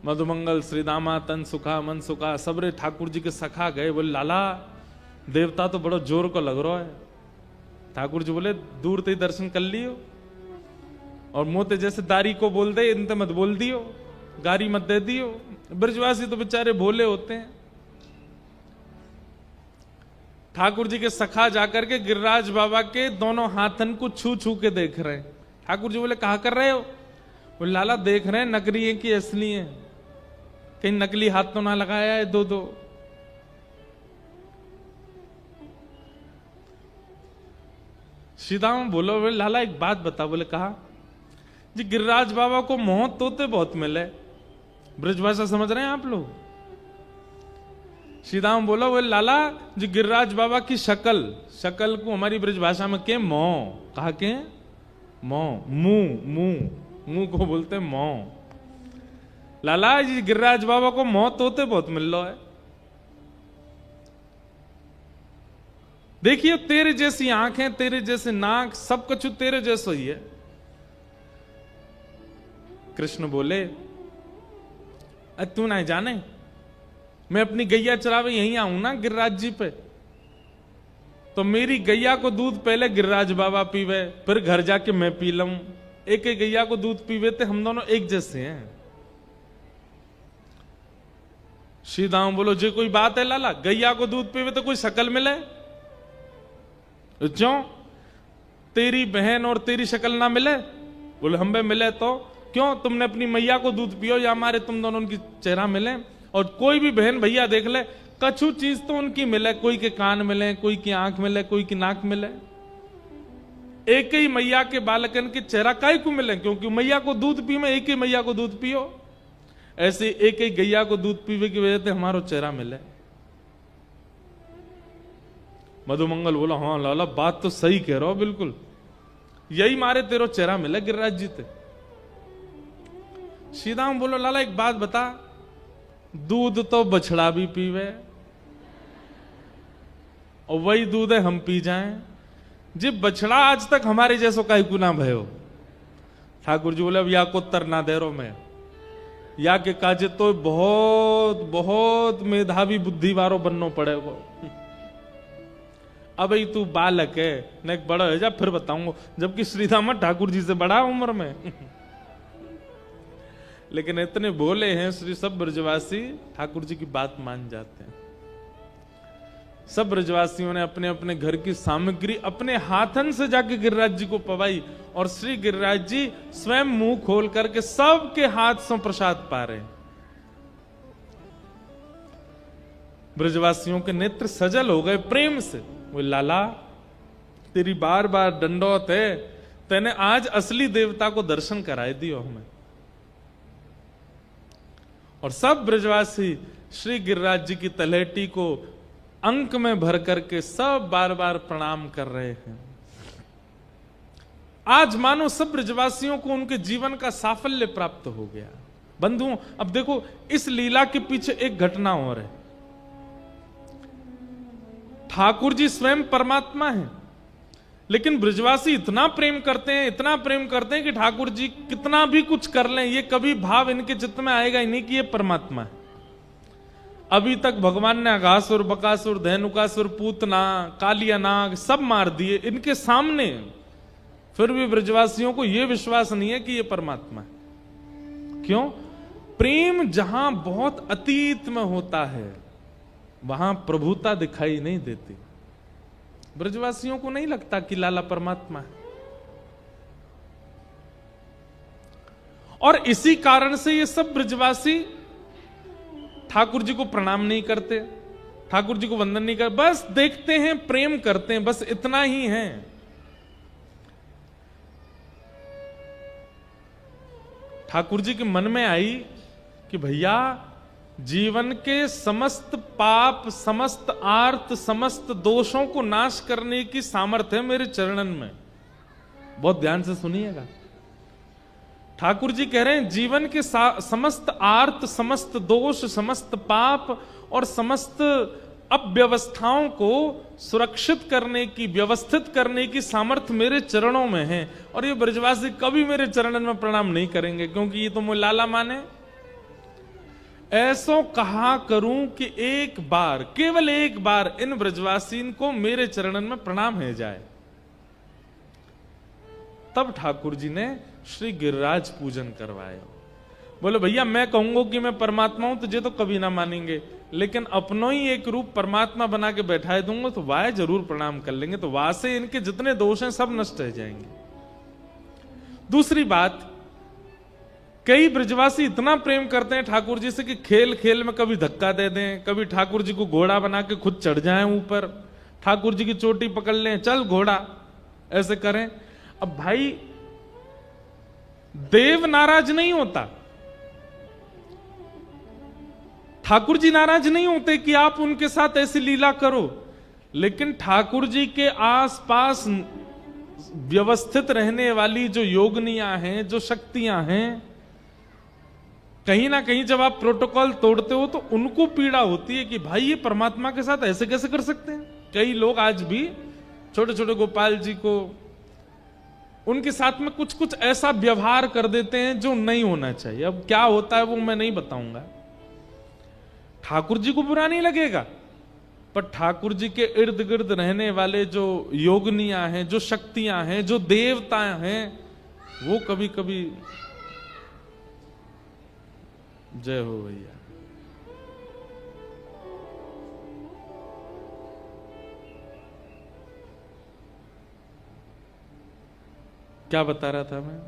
मधुमंगल श्री दामा तन सुखा मन सुखा सबरे ठाकुर जी के सखा गए। बोले लाला देवता तो बड़ा जोर को लग रहा है। ठाकुर जी बोले दूर ते दर्शन कर लियो और मोते जैसे दारी को बोल दे इनते मत बोल दियो, गारी मत दे दियो। ब्रजवासी तो बेचारे भोले होते हैं। ठाकुर जी के सखा जाकर के गिरिराज बाबा के दोनों हाथन को छू छू के देख रहे हैं। ठाकुर जी बोले कहा कर रहे हो? बोले लाला देख रहे हैं नकली है कि असली है, कहीं नकली हाथ तो ना लगाया है दो दो। सीधाम बोलो बोले लाला एक बात बता। बोले कहा जी गिरिराज बाबा को मोह तोते बहुत मिले। ब्रजभाषा समझ रहे हैं आप लोग? सीधाम बोलो बोले लाला जी गिरिराज बाबा की शकल को हमारी ब्रजभाषा में के मोह कहा के मोह मुंह को बोलते मोह। लाला जी गिरिराज बाबा को मोह तोते बहुत मिल रहा है। देखिए तेरे जैसी आंखें, तेरे जैसे नाक, सब कुछ तेरे जैसा ही है। कृष्ण बोले तू ना जाने मैं अपनी गैया चरावे यहीं आऊं ना गिरिराज जी पे, तो मेरी गैया को दूध पहले गिरिराज बाबा पीवे, फिर घर जाके मैं पी लूं। एक एक गैया को दूध पीवे थे, हम दोनों एक जैसे हैं। सीधाम बोलो जे कोई बात है लाला, गैया को दूध पीवे तो कोई शक्ल मिले? क्यों तेरी बहन और तेरी शक्ल ना मिले? बोले हम भी मिले तो क्यों, तुमने अपनी मैया को दूध पियो या हमारे तुम दोनों उनकी चेहरा मिले। और कोई भी बहन भैया देख ले कछु चीज तो उनकी मिले, कोई के कान मिले, कोई की आंख मिले, कोई की नाक मिले। एक ही मैया के बालकन के चेहरा काहे को मिले? क्योंकि मैया को दूध पी में एक ही मैया को दूध पियो। ऐसे एक ही गैया को दूध पीवे की वजह से हमारो चेहरा मिले। मधुमंगल बोला हाँ लाला बात तो सही कह रहा हो, बिल्कुल यही मारे तेरो चेहरा मिला गिरिराज जी ते। सीधाम बोलो लाला एक बात बता, दूध तो बछड़ा भी पीवे और वही दूध है हम पी जाएं। जी बछड़ा आज तक हमारे जैसो काहे को ना भयो। ठाकुर जी बोले अब या को तर ना दे रो मैं, या के काजे तो बहुत बहुत मेधावी बुद्धि वारो बनना पड़ेगा। अब ही तू बालक है न बड़ा हो जा फिर बताऊंगा, जबकि श्रीधाम ठाकुर जी से बड़ा उम्र में। लेकिन इतने भोले हैं श्री सब ब्रजवासी, ठाकुर जी की बात मान जाते हैं। सब ब्रजवासियों ने अपने अपने घर की सामग्री अपने हाथन से जाके गिरिराज जी को पवाई और श्री गिरिराज जी स्वयं मुंह खोल करके सबके हाथ से प्रसाद पा रहे। ब्रजवासियों के नेत्र सजल हो गए प्रेम से। वो लाला तेरी बार बार दंडौत है, तेने आज असली देवता को दर्शन कराए दियो हमें। और सब ब्रजवासी श्री गिरिराज जी की तलहटी को अंक में भर करके सब बार बार प्रणाम कर रहे हैं। आज मानो सब ब्रजवासियों को उनके जीवन का साफल्य प्राप्त हो गया। बंधुओं अब देखो इस लीला के पीछे एक घटना और है। ठाकुर जी स्वयं परमात्मा हैं, लेकिन ब्रजवासी इतना प्रेम करते हैं, इतना प्रेम करते हैं कि ठाकुर जी कितना भी कुछ कर लें ये कभी भाव इनके चित्त में आएगा ही नहीं कि ये परमात्मा है। अभी तक भगवान ने अघासुर, बकासुर, धेनुकासुर, पूतना, कालिया नाग सब मार दिए इनके सामने, फिर भी ब्रजवासियों को यह विश्वास नहीं है कि यह परमात्मा है। क्यों? प्रेम जहां बहुत अतीत में होता है वहां प्रभुता दिखाई नहीं देती। ब्रजवासियों को नहीं लगता कि लाला परमात्मा है। और इसी कारण से ये सब ब्रजवासी ठाकुर जी को प्रणाम नहीं करते, ठाकुर जी को वंदन नहीं करते, बस देखते हैं, प्रेम करते हैं, बस इतना ही है। ठाकुर जी के मन में आई कि भैया जीवन के समस्त पाप, समस्त आर्त, समस्त दोषों को नाश करने की सामर्थ्य है मेरे चरणन में। बहुत ध्यान से सुनिएगा। ठाकुर जी कह रहे हैं जीवन के समस्त आर्त, समस्त दोष, समस्त पाप और समस्त अव्यवस्थाओं को सुरक्षित करने की, व्यवस्थित करने की सामर्थ्य मेरे चरणों में है। और ये ब्रजवासी कभी मेरे चरणन में प्रणाम नहीं करेंगे, क्योंकि ये तो मुझे लाला माने। ऐसो कहा करूं कि एक बार, केवल एक बार इन ब्रजवासीन को मेरे चरणन में प्रणाम है जाए। तब ठाकुर जी ने श्री गिरिराज पूजन करवाया। बोले भैया मैं कहूंगा कि मैं परमात्मा हूं तुझे तो कभी ना मानेंगे, लेकिन अपनों ही एक रूप परमात्मा बना के बैठाए दूंगा तो वाह जरूर प्रणाम कर लेंगे, तो वाह से इनके जितने दोष हैं सब नष्ट हो जाएंगे। दूसरी बात, कई ब्रजवासी इतना प्रेम करते हैं ठाकुर जी से कि खेल खेल में कभी धक्का दे दें, कभी ठाकुर जी को घोड़ा बना के खुद चढ़ जाएं ऊपर, ठाकुर जी की चोटी पकड़ लें, चल घोड़ा, ऐसे करें। अब भाई देव नाराज नहीं होता, ठाकुर जी नाराज नहीं होते कि आप उनके साथ ऐसी लीला करो, लेकिन ठाकुर जी के आसपास व्यवस्थित रहने वाली जो योगनियां हैं, जो शक्तियां हैं, कहीं ना कहीं जब आप प्रोटोकॉल तोड़ते हो तो उनको पीड़ा होती है कि भाई ये परमात्मा के साथ ऐसे कैसे कर सकते हैं। कई लोग आज भी छोटे छोटे गोपाल जी को, उनके साथ में कुछ कुछ ऐसा व्यवहार कर देते हैं जो नहीं होना चाहिए। अब क्या होता है वो मैं नहीं बताऊंगा, ठाकुर जी को बुरा नहीं लगेगा, पर ठाकुर जी के इर्द गिर्द रहने वाले जो योगनियां हैं, जो शक्तियां हैं, जो देवता हैं, वो कभी कभी, जय हो भैया। क्या बता रहा था मैं?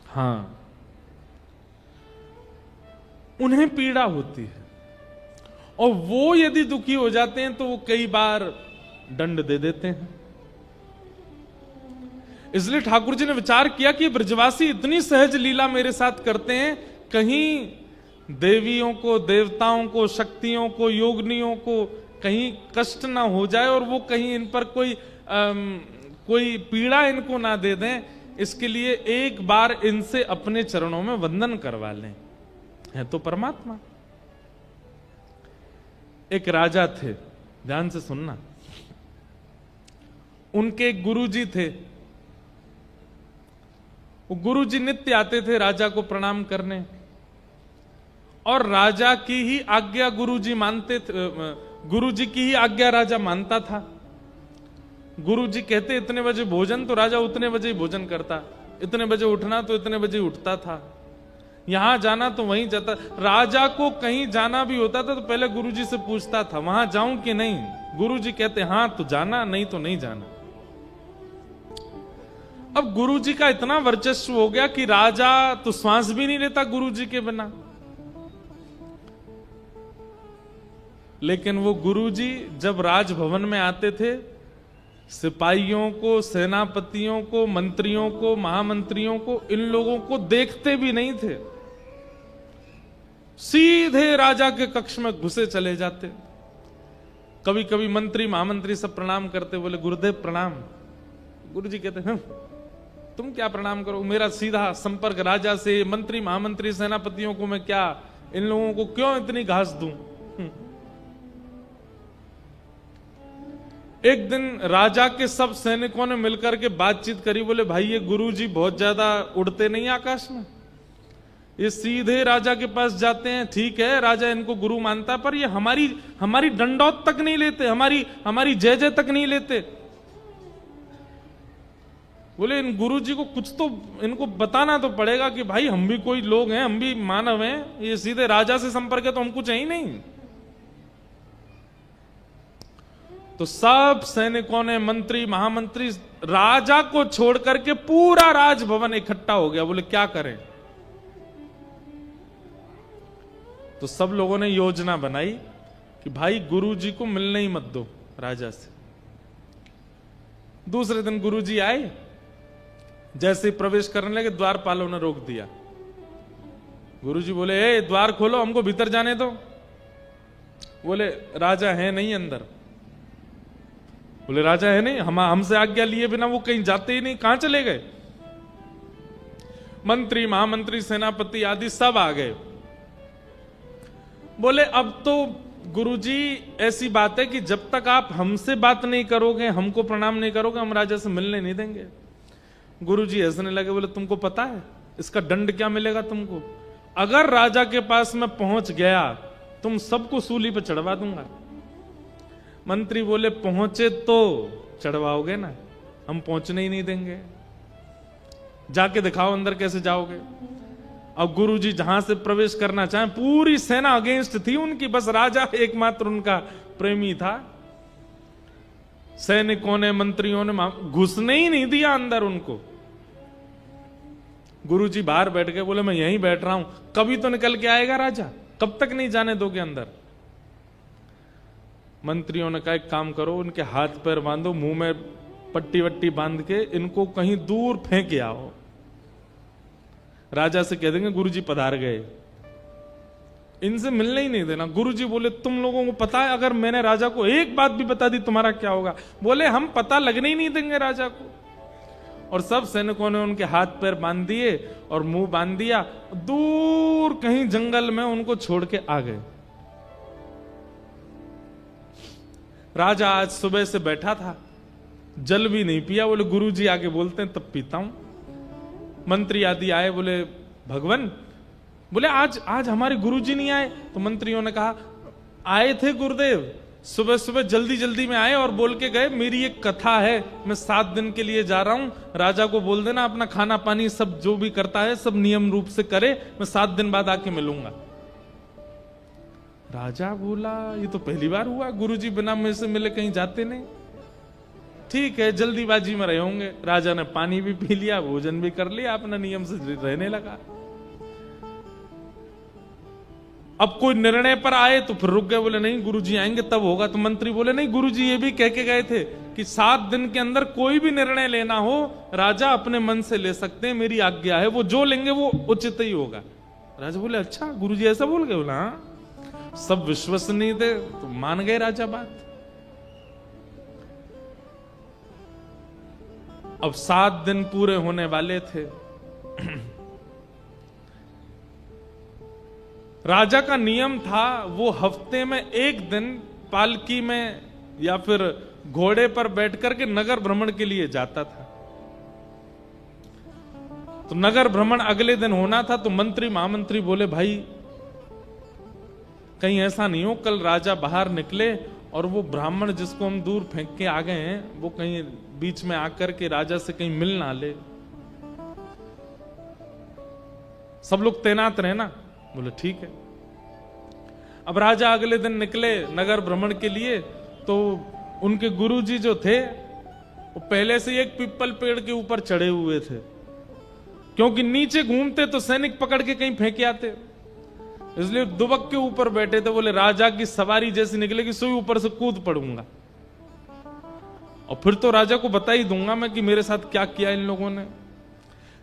हाँ, उन्हें पीड़ा होती है और वो यदि दुखी हो जाते हैं तो वो कई बार दंड दे देते हैं। इसलिए ठाकुर जी ने विचार किया कि ब्रजवासी इतनी सहज लीला मेरे साथ करते हैं, कहीं देवियों को, देवताओं को, शक्तियों को, योगनियों को कहीं कष्ट ना हो जाए और वो कहीं इन पर कोई पीड़ा इनको ना दे दें, इसके लिए एक बार इनसे अपने चरणों में वंदन करवा लें। है तो परमात्मा। एक राजा थे, ध्यान से सुनना, उनके गुरुजी थे। वो गुरुजी नित्य आते थे राजा को प्रणाम करने और राजा की ही आज्ञा गुरुजी मानते थे, गुरुजी की ही आज्ञा राजा मानता था। गुरुजी कहते इतने बजे भोजन, तो राजा उतने बजे ही भोजन करता, इतने बजे उठना तो इतने बजे ही उठता था, यहां जाना तो वहीं जाता। राजा को कहीं जाना भी होता था तो पहले गुरुजी से पूछता था वहां जाऊं कि नहीं। गुरुजी कहते हां तो जाना, नहीं तो नहीं जाना। अब गुरुजी का इतना वर्चस्व हो गया कि राजा तो श्वास भी नहीं लेता गुरुजी के बिना। लेकिन वो गुरुजी जब राजभवन में आते थे, सिपाहियों को, सेनापतियों को, मंत्रियों को, महामंत्रियों को, इन लोगों को देखते भी नहीं थे, सीधे राजा के कक्ष में घुसे चले जाते। कभी कभी मंत्री महामंत्री सब प्रणाम करते, बोले गुरुदेव प्रणाम। गुरुजी कहते हैं तुम क्या प्रणाम करो, मेरा सीधा संपर्क राजा से, मंत्री महामंत्री सेनापतियों को मैं क्या, इन लोगों को क्यों इतनी घास दूं। एक दिन राजा के सब सैनिकों ने मिलकर के बातचीत करी, बोले भाई ये गुरुजी बहुत ज्यादा उड़ते नहीं आकाश में, ये सीधे राजा के पास जाते हैं। ठीक है राजा इनको गुरु मानता, पर ये हमारी दंडौत तक नहीं लेते, हमारी जय जय तक नहीं लेते। बोले इन गुरुजी को कुछ तो इनको बताना तो पड़ेगा कि भाई हम भी कोई लोग हैं, हम भी मानव हैं, ये सीधे राजा से संपर्क है तो हम कुछ है ही नहीं। तो सब सैनिकों ने, मंत्री महामंत्री, राजा को छोड़ करके पूरा राजभवन इकट्ठा हो गया। बोले क्या करें? तो सब लोगों ने योजना बनाई कि भाई गुरुजी को मिलने ही मत दो राजा से। दूसरे दिन गुरुजी आए, जैसे प्रवेश करने लगे द्वारपालों ने रोक दिया। गुरुजी बोले ए द्वार खोलो, हमको भीतर जाने दो। बोले राजा है नहीं अंदर। बोले राजा है नहीं, हमसे आज्ञा लिए बिना वो कहीं जाते ही नहीं, कहां चले गए? मंत्री महामंत्री सेनापति आदि सब आ गए। बोले अब तो गुरुजी ऐसी बात है कि जब तक आप हमसे बात नहीं करोगे, हमको प्रणाम नहीं करोगे, हम राजा से मिलने नहीं देंगे। गुरुजी हंसने लगे, बोले तुमको पता है इसका दंड क्या मिलेगा तुमको? अगर राजा के पास मैं पहुंच गया तुम सबको सूली पे चढ़वा दूंगा। मंत्री बोले पहुंचे तो चढ़वाओगे ना, हम पहुंचने ही नहीं देंगे, जाके दिखाओ अंदर कैसे जाओगे। अब गुरुजी जहां से प्रवेश करना चाहे, पूरी सेना अगेंस्ट थी उनकी, बस राजा एकमात्र उनका प्रेमी था। सैनिकों ने, मंत्रियों ने घुसने ही नहीं दिया अंदर उनको। गुरुजी बाहर बैठ गए, बोले मैं यहीं बैठ रहा हूं, कभी तो निकल के आएगा राजा, कब तक नहीं जाने दोगे अंदर। मंत्रियों ने कहा एक काम करो, इनके हाथ पैर बांधो, मुंह में पट्टी वट्टी बांध के इनको कहीं दूर फेंक आओ, राजा से कह देंगे गुरुजी पधार गए, इनसे मिलने ही नहीं देना। गुरुजी बोले तुम लोगों को पता है अगर मैंने राजा को एक बात भी बता दी तुम्हारा क्या होगा। बोले हम पता लगने ही नहीं देंगे राजा को। और सब सैनिकों ने उनके हाथ पैर बांध दिए और मुंह बांध दिया, दूर कहीं जंगल में उनको छोड़ के आ गए। राजा आज सुबह से बैठा था, जल भी नहीं पिया। बोले गुरुजी आके बोलते हैं तब पीता हूं। मंत्री आदि आए, बोले भगवान, बोले आज हमारे गुरुजी नहीं आए। तो मंत्रियों ने कहा आए थे गुरुदेव, सुबह सुबह जल्दी जल्दी में आए और बोल के गए मेरी एक कथा है, मैं 7 दिन के लिए जा रहा हूं, राजा को बोल देना अपना खाना पानी सब जो भी करता है सब नियम रूप से करे, मैं 7 दिन बाद आके मिलूंगा। राजा बोला ये तो पहली बार हुआ, गुरुजी बिना मुझे से मिले कहीं जाते नहीं। ठीक है, जल्दीबाजी में रहे होंगे। राजा ने पानी भी पी लिया, भोजन भी कर लिया, अपना नियम से रहने लगा। अब कोई निर्णय पर आए तो फिर रुक गए, बोले नहीं गुरुजी आएंगे तब होगा। तो मंत्री बोले नहीं, गुरुजी ये भी कह के गए थे कि 7 दिन के अंदर कोई भी निर्णय लेना हो राजा अपने मन से ले सकते हैं, मेरी आज्ञा है, वो जो लेंगे वो उचित ही होगा। राजा बोले अच्छा गुरुजी ऐसा बोल गए। बोला हाँ, सब विश्वसनीय थे तो मान गए राजा बात। अब 7 दिन पूरे होने वाले थे। राजा का नियम था वो हफ्ते में 1 दिन पालकी में या फिर घोड़े पर बैठकर के नगर भ्रमण के लिए जाता था। तो नगर भ्रमण अगले दिन होना था। तो मंत्री महामंत्री बोले भाई कहीं ऐसा नहीं हो कल राजा बाहर निकले और वो ब्राह्मण जिसको हम दूर फेंक के आ गए हैं वो कहीं बीच में आकर के राजा से कहीं मिल ना ले। सब लोग तैनात रहे ना। बोले ठीक है। अब राजा अगले दिन निकले नगर भ्रमण के लिए। तो उनके गुरुजी जो थे वो पहले से एक पीपल पेड़ के ऊपर चढ़े हुए थे, क्योंकि नीचे घूमते तो सैनिक पकड़ के कहीं फेंके आते, इसलिए दुबक के ऊपर बैठे थे। बोले राजा की सवारी जैसी निकलेगी सोई ऊपर से कूद पड़ूंगा और फिर तो राजा को बता ही दूंगा मैं कि मेरे साथ क्या किया इन लोगों ने।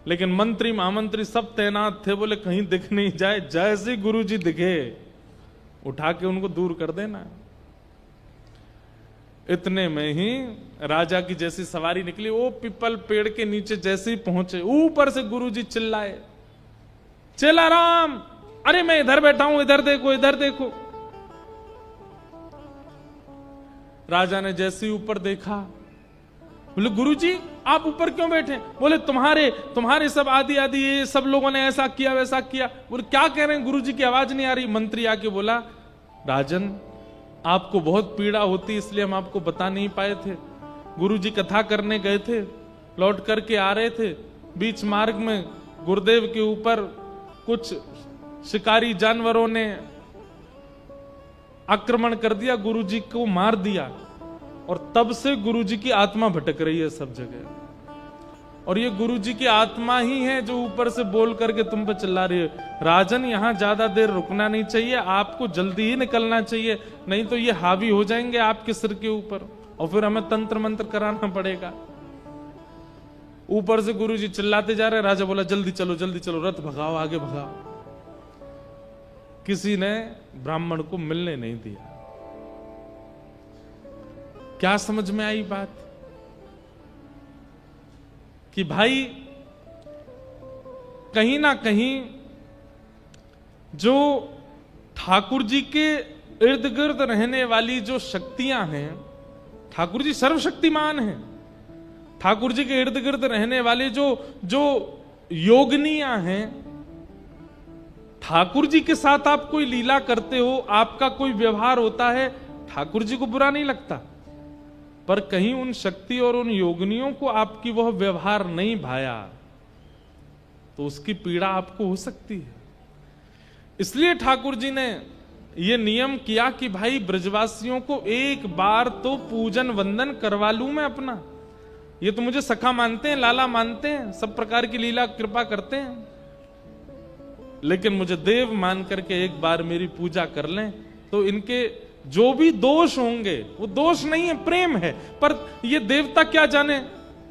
लेकिन मंत्री महामंत्री सब तैनात थे। बोले कहीं दिख नहीं जाए, जैसे गुरुजी दिखे उठा के उनको दूर कर देना। इतने में ही राजा की जैसी सवारी निकली, वो पीपल पेड़ के नीचे जैसे ही पहुंचे ऊपर से गुरुजी चिल्लाए चेला राम, अरे मैं इधर बैठा हूं, इधर देखो इधर देखो। राजा ने जैसे ही ऊपर देखा, बोले गुरुजी आप ऊपर क्यों बैठे? बोले तुम्हारे सब आदि ये सब लोगों ने ऐसा किया वैसा किया। बोले क्या कह रहे हैं? गुरुजी की आवाज नहीं आ रही। मंत्री आके बोला राजन आपको बहुत पीड़ा होती इसलिए हम आपको बता नहीं पाए थे। गुरुजी कथा करने गए थे, लौट करके आ रहे थे, बीच मार्ग में गुरुदेव के ऊपर कुछ शिकारी जानवरों ने आक्रमण कर दिया, गुरुजी को मार दिया और तब से गुरुजी की आत्मा भटक रही है सब जगह। और ये गुरुजी की आत्मा ही है जो ऊपर से बोल करके तुम पे चिल्ला रही है। राजन यहां ज्यादा देर रुकना नहीं चाहिए, आपको जल्दी ही निकलना चाहिए, नहीं तो ये हावी हो जाएंगे आपके सिर के ऊपर और फिर हमें तंत्र मंत्र कराना पड़ेगा। ऊपर से गुरुजी चिल्लाते जा रहे। राजा बोला जल्दी चलो रथ भगाओ, आगे भगाओ। किसी ने ब्राह्मण को मिलने नहीं दिया। क्या समझ में आई बात कि भाई कहीं ना कहीं जो ठाकुर जी के इर्द गिर्द रहने वाली जो शक्तियां हैं, ठाकुर जी सर्वशक्तिमान हैं, ठाकुर जी के इर्द गिर्द रहने वाले जो योगनियां हैं, ठाकुर जी के साथ आप कोई लीला करते हो, आपका कोई व्यवहार होता है, ठाकुर जी को बुरा नहीं लगता, पर कहीं उन शक्ति और उन योगिनियों को आपकी वह व्यवहार नहीं भाया तो उसकी पीड़ा आपको हो सकती है। इसलिए ठाकुर जी ने यह नियम किया कि भाई ब्रजवासियों को एक बार तो पूजन वंदन करवा लूं मैं अपना। ये तो मुझे सखा मानते हैं, लाला मानते हैं, सब प्रकार की लीला कृपा करते हैं, लेकिन मुझे देव मान करके एक बार मेरी पूजा कर लें तो इनके जो भी दोष होंगे वो दोष नहीं है, प्रेम है। पर ये देवता क्या जाने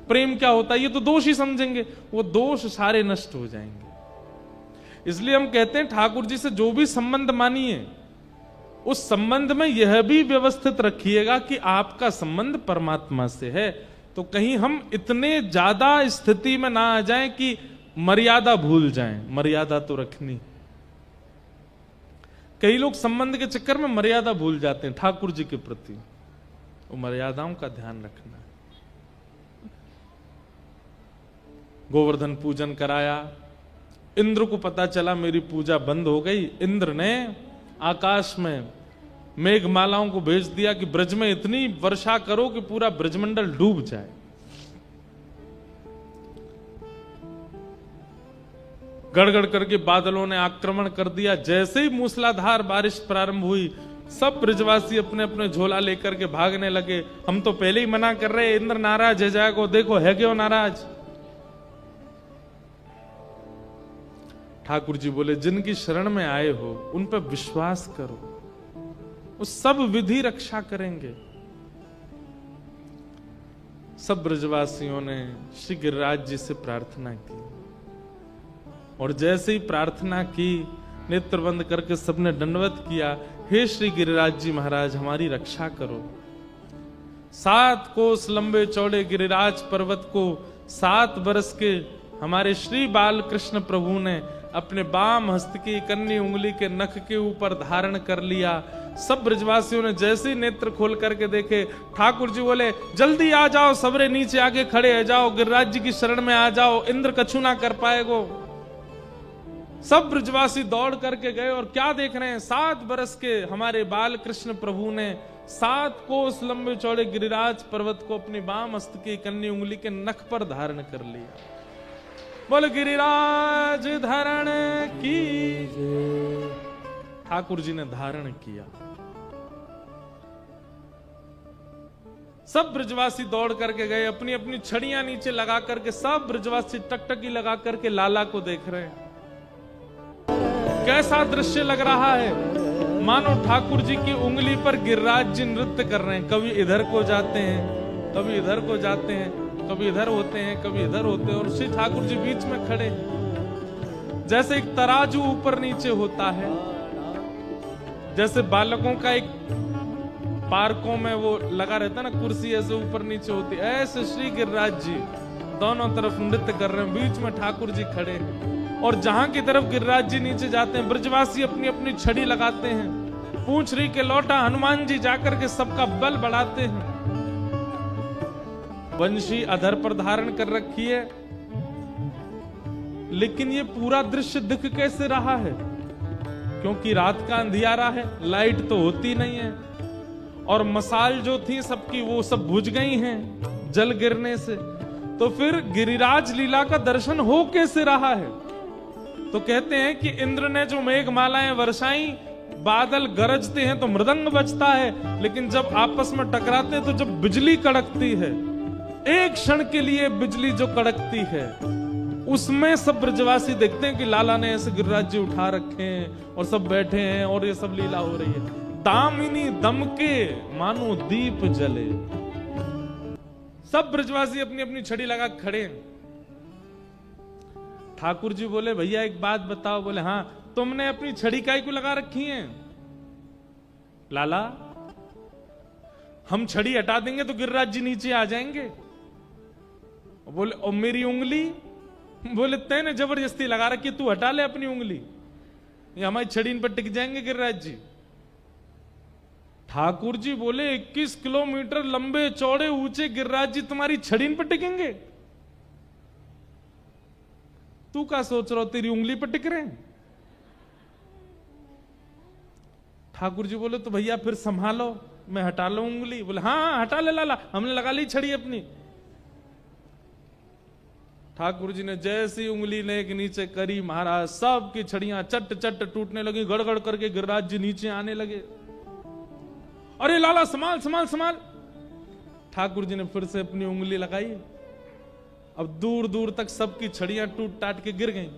प्रेम क्या होता है, ये तो दोष ही समझेंगे, वो दोष सारे नष्ट हो जाएंगे। इसलिए हम कहते हैं ठाकुर जी से जो भी संबंध मानिए उस संबंध में यह भी व्यवस्थित रखिएगा कि आपका संबंध परमात्मा से है। तो कहीं हम इतने ज्यादा स्थिति में ना आ जाएं कि मर्यादा भूल जाएं। मर्यादा तो रखनी, कई लोग संबंध के चक्कर में मर्यादा भूल जाते हैं ठाकुर जी के प्रति, वो मर्यादाओं का ध्यान रखना है। गोवर्धन पूजन कराया, इंद्र को पता चला मेरी पूजा बंद हो गई, इंद्र ने आकाश में मेघमालाओं को भेज दिया कि ब्रज में इतनी वर्षा करो कि पूरा ब्रजमंडल डूब जाए। गड़गड़ करके बादलों ने आक्रमण कर दिया। जैसे ही मूसलाधार बारिश प्रारंभ हुई, सब ब्रजवासी अपने अपने झोला लेकर के भागने लगे। हम तो पहले ही मना कर रहे, इंद्र नाराज है जाएगो, देखो है क्यों नाराज। ठाकुर जी बोले जिनकी शरण में आए हो उन पर विश्वास करो, वो सब विधि रक्षा करेंगे। सब ब्रजवासियों ने श्री गिरिराज जी से प्रार्थना की और जैसे ही प्रार्थना की, नेत्र बंद करके सबने दंडवत किया, हे श्री गिरिराज जी महाराज हमारी रक्षा करो। 7 कोस लंबे चौड़े गिरिराज पर्वत को 7 बरस के हमारे श्री बाल कृष्ण प्रभु ने अपने बाम हस्त की कन्नी उंगली के नख के ऊपर धारण कर लिया। सब ब्रजवासियों ने जैसे ही नेत्र खोल करके देखे, ठाकुर जी बोले जल्दी आ जाओ, सबरे नीचे आगे खड़े हो जाओ, गिरिराज जी की शरण में आ जाओ, इंद्र कछु ना कर पाएगो। सब ब्रजवासी दौड़ करके गए और क्या देख रहे हैं, 7 बरस के हमारे बाल कृष्ण प्रभु ने 7 कोस लंबे चौड़े गिरिराज पर्वत को अपनी बाम हस्त की कन्नी उंगली के नख पर धारण कर लिया। बोल गिरिराज धारण की। ठाकुर जी ने धारण किया। सब ब्रजवासी दौड़ करके गए, अपनी अपनी छड़ियां नीचे लगा करके सब ब्रजवासी टकटकी लगा करके लाला को देख रहे हैं। कैसा दृश्य लग रहा है, मानो ठाकुर जी की उंगली पर गिरिराज जी नृत्य कर रहे हैं। कभी इधर को जाते हैं, कभी इधर को जाते हैं, कभी इधर होते हैं, कभी इधर होते हैं, और श्री ठाकुर जी बीच में खड़े, जैसे एक तराजू ऊपर नीचे होता है, जैसे बालकों का एक पार्कों में वो लगा रहता है ना कुर्सी, ऐसे ऊपर नीचे होती है, ऐसे श्री गिरिराज जी दोनों तरफ नृत्य कर रहे हैं, बीच में ठाकुर जी खड़े। और जहां की तरफ गिरिराज जी नीचे जाते हैं, ब्रजवासी अपनी अपनी छड़ी लगाते हैं, पूंछ रही के लौटा हनुमान जी जाकर के सबका बल बढ़ाते हैं। वंशी अधर पर धारण कर रखी है, लेकिन ये पूरा दृश्य दिख कैसे रहा है, क्योंकि रात का अंधियारा है, लाइट तो होती नहीं है, और मसाल जो थी सबकी वो सब बुझ गई हैं जल गिरने से। तो फिर गिरिराज लीला का दर्शन हो कैसे रहा है। तो कहते हैं कि इंद्र ने जो मेघमालाएं वर्षाई, बादल गरजते हैं तो मृदंग बजता है, लेकिन जब आपस में टकराते हैं तो जब बिजली कड़कती है, एक क्षण के लिए बिजली जो कड़कती है, उसमें सब ब्रजवासी देखते हैं कि लाला ने ऐसे गिरिराज जी उठा रखे हैं और सब बैठे हैं और ये सब लीला हो रही है। दामिनी दमके मानो दीप जले। सब ब्रजवासी अपनी अपनी छड़ी लगा खड़े हैं। ठाकुर जी बोले भैया एक बात बताओ। बोले हाँ, तुमने अपनी छड़ी काहे को लगा रखी है। लाला हम छड़ी हटा देंगे तो गिरिराज जी नीचे आ जाएंगे। बोले और मेरी उंगली। बोले तैने जबरदस्ती लगा रखी, तू हटा ले अपनी उंगली, ये हमारी छड़ी इन पर टिक जाएंगे गिरिराज जी। ठाकुर जी बोले 21 किलोमीटर लंबे चौड़े ऊंचे गिरिराज जी तुम्हारी छड़ी इन पर टिकेंगे। तू क्या सोच रहा हो, तेरी उंगली पर टिक रहे हैं। ठाकुर जी बोले तो भैया फिर संभालो, मैं हटा लो उंगली। बोले हाँ हाँ हटा ले लाला, हमने लगा ली छड़ी अपनी। ठाकुर जी ने जैसी उंगली ने एक नीचे करी, महाराज सबकी छड़ियां चट चट टूटने लगी, गड़गड़ करके गिरिराज जी नीचे आने लगे। अरे लाला संभाल संभाल संभाल। ठाकुर जी ने फिर से अपनी उंगली लगाई। अब दूर दूर तक सबकी छड़ियां टूट टाट के गिर गईं।